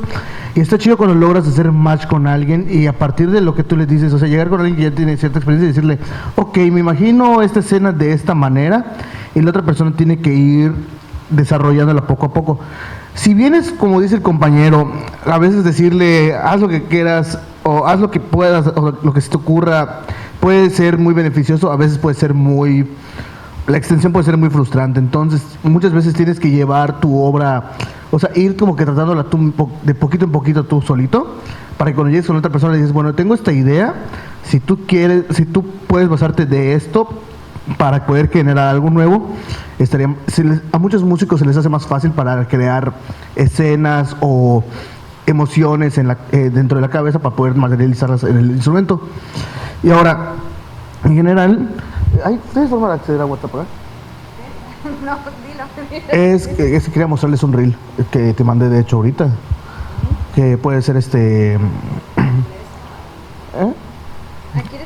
y está chido cuando logras hacer match con alguien y a partir de lo que tú le dices, o sea, llegar con alguien que ya tiene cierta experiencia y decirle, ok, me imagino esta escena de esta manera y la otra persona tiene que ir desarrollándola poco a poco. Si vienes, como dice el compañero, a veces decirle, haz lo que quieras o haz lo que puedas o lo que se te ocurra, puede ser muy beneficioso, a veces puede ser la extensión puede ser muy frustrante. Entonces, muchas veces tienes que llevar tu obra, o sea, ir como que tratándola tú de poquito en poquito tú solito, para que cuando llegues con otra persona le dices, bueno, tengo esta idea, si tú puedes basarte de esto para poder generar algo nuevo, a muchos músicos se les hace más fácil para crear escenas o emociones dentro de la cabeza para poder materializarlas en el instrumento. Y ahora, en general, ¿tienes forma de acceder a WhatsApp? No, dilo. Es que quería mostrarles un reel que te mandé de hecho ahorita, que puede ser ¿Quieres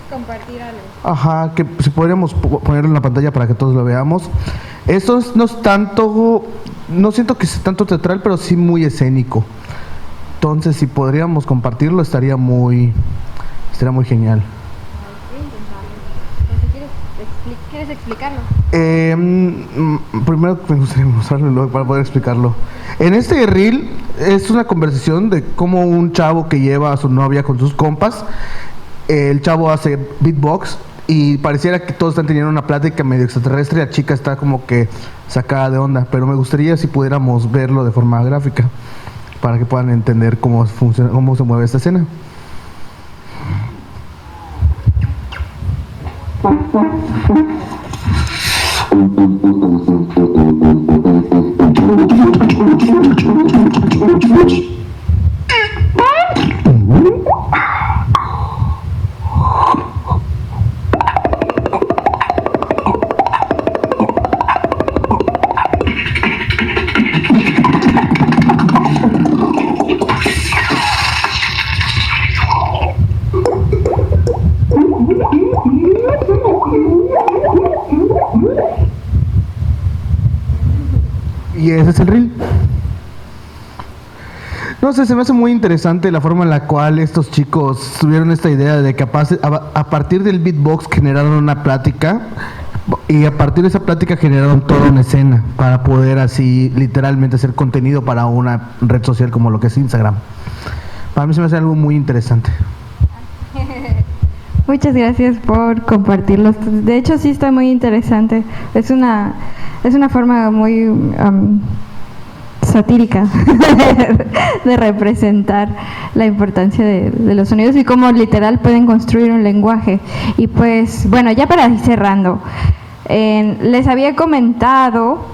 compartir algo? Ajá, que si podríamos ponerlo en la pantalla para que todos lo veamos. Esto no es tanto, no siento que sea tanto teatral, pero sí muy escénico. Entonces, si podríamos compartirlo, estaría muy genial. ¿Quieres explicarlo? Primero me gustaría mostrarlo para poder explicarlo. En este reel es una conversación de cómo un chavo que lleva a su novia con sus compas, el chavo hace beatbox y pareciera que todos están teniendo una plática medio extraterrestre, la chica está como que sacada de onda, pero me gustaría si pudiéramos verlo de forma gráfica para que puedan entender cómo funciona, cómo se mueve esta escena. Y ese es el reel. No sé, se me hace muy interesante la forma en la cual estos chicos tuvieron esta idea de que a partir del beatbox generaron una plática y a partir de esa plática generaron toda una escena para poder así literalmente hacer contenido para una red social como lo que es Instagram. Para mí se me hace algo muy interesante. Muchas gracias por compartirlo. De hecho, sí está muy interesante. Es una forma muy satírica de representar la importancia de los sonidos y cómo literal pueden construir un lenguaje. Y pues, bueno, ya para ir cerrando, les había comentado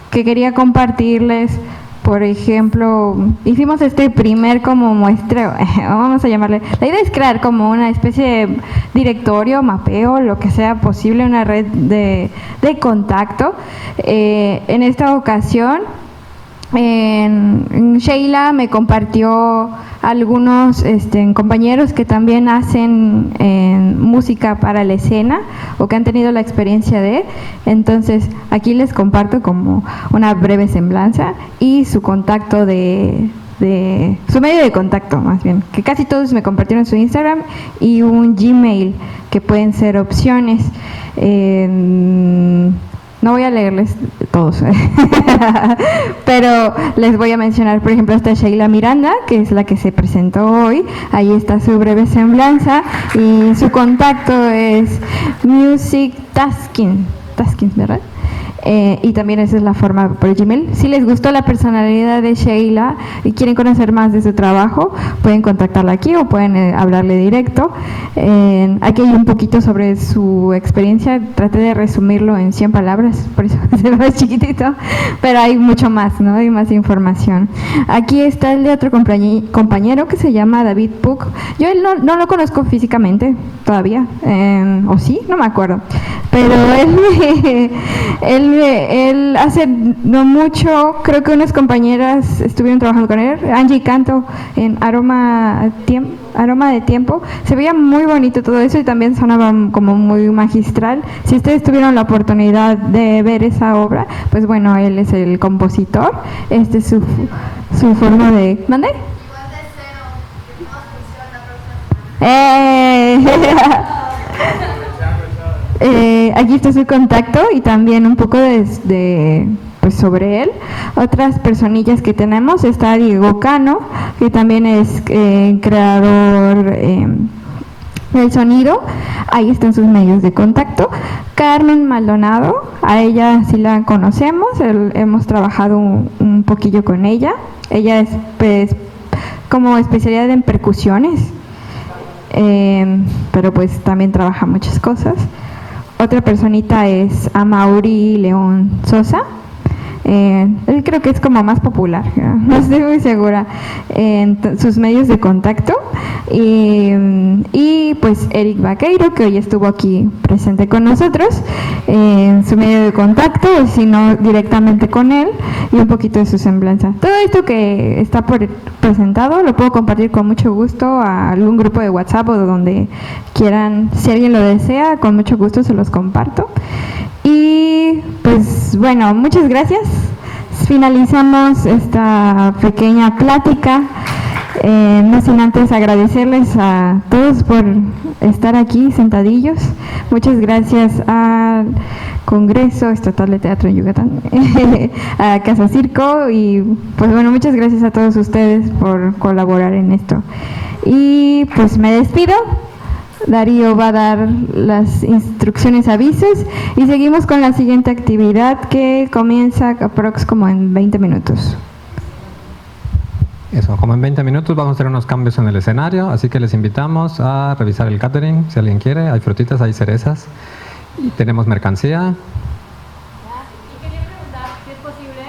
que quería compartirles, por ejemplo, hicimos este primer como muestreo, vamos a llamarle, la idea es crear como una especie de directorio, mapeo, lo que sea posible, una red de contacto. En esta ocasión, Sheila me compartió algunos compañeros que también hacen música para la escena o que han tenido la experiencia de. Entonces aquí les comparto como una breve semblanza y su contacto su medio de contacto, más bien, que casi todos me compartieron su Instagram y un Gmail, que pueden ser opciones. No voy a leerles todos, pero les voy a mencionar, por ejemplo, esta Sheila Miranda, que es la que se presentó hoy. Ahí está su breve semblanza y su contacto es Music Tasking, ¿verdad? Y también esa es la forma por Gmail. Si les gustó la personalidad de Sheila y quieren conocer más de su trabajo, pueden contactarla aquí o pueden hablarle directo. Aquí hay un poquito sobre su experiencia, traté de resumirlo en 100 palabras, por eso es más chiquitito, pero hay mucho más, ¿no? Hay más información. Aquí está el de otro compañero que se llama David Puck. Yo él no lo conozco físicamente todavía, o sí, no me acuerdo, pero él hace no mucho, creo que unas compañeras estuvieron trabajando con él, Angie Canto, en Aroma de Tiempo. Se veía muy bonito todo eso y también sonaba como muy magistral. Si ustedes tuvieron la oportunidad de ver esa obra, pues bueno, él es el compositor. Este es su forma de... ¿Mande? Aquí está su contacto y también un poco pues sobre él. Otras personillas que tenemos, está Diego Cano, que también es creador del sonido. Ahí están sus medios de contacto. Carmen Maldonado, a ella sí la conocemos, hemos trabajado un poquillo con ella. Ella es pues, como especialidad en percusiones, pero pues también trabaja muchas cosas. Otra personita es Amaury León Sosa. Él creo que es como más popular, no estoy muy segura en sus medios de contacto. Y pues Eric Vaqueiro, que hoy estuvo aquí presente con nosotros, su medio de contacto, si no directamente con él, y un poquito de su semblanza. Todo esto que está presentado lo puedo compartir con mucho gusto a algún grupo de WhatsApp o donde quieran, si alguien lo desea, con mucho gusto se los comparto. Y pues bueno, muchas gracias. Finalizamos esta pequeña plática. No sin antes agradecerles a todos por estar aquí sentadillos. Muchas gracias al Congreso Estatal de Teatro en Yucatán, a Casa Circo, y pues bueno, muchas gracias a todos ustedes por colaborar en esto. Y pues me despido. Darío va a dar las instrucciones, avisos, y seguimos con la siguiente actividad que comienza aprox como en 20 minutos. Eso, como en 20 minutos vamos a hacer unos cambios en el escenario, así que les invitamos a revisar el catering, si alguien quiere. Hay frutitas, hay cerezas, y tenemos mercancía. Y quería preguntar si es posible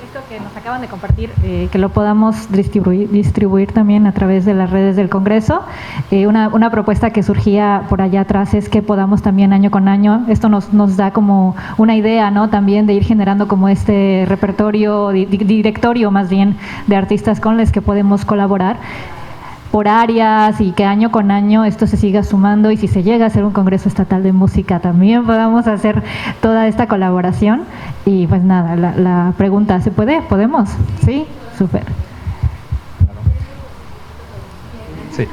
esto que nos acaban de compartir, que lo podamos distribuir también a través de las redes del Congreso. Una propuesta que surgía por allá atrás es que podamos también año con año, esto nos da como una idea, ¿no? También de ir generando como este repertorio, directorio más bien, de artistas con los que podemos colaborar. por áreas y que año con año esto se siga sumando, y si se llega a hacer un Congreso Estatal de Música también podamos hacer toda esta colaboración. Y pues nada, la pregunta, ¿se puede? ¿Podemos? ¿Sí? Súper. Sí.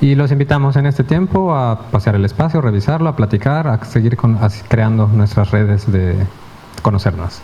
Y los invitamos en este tiempo a pasear el espacio, revisarlo, a platicar, a seguir creando nuestras redes de conocernos.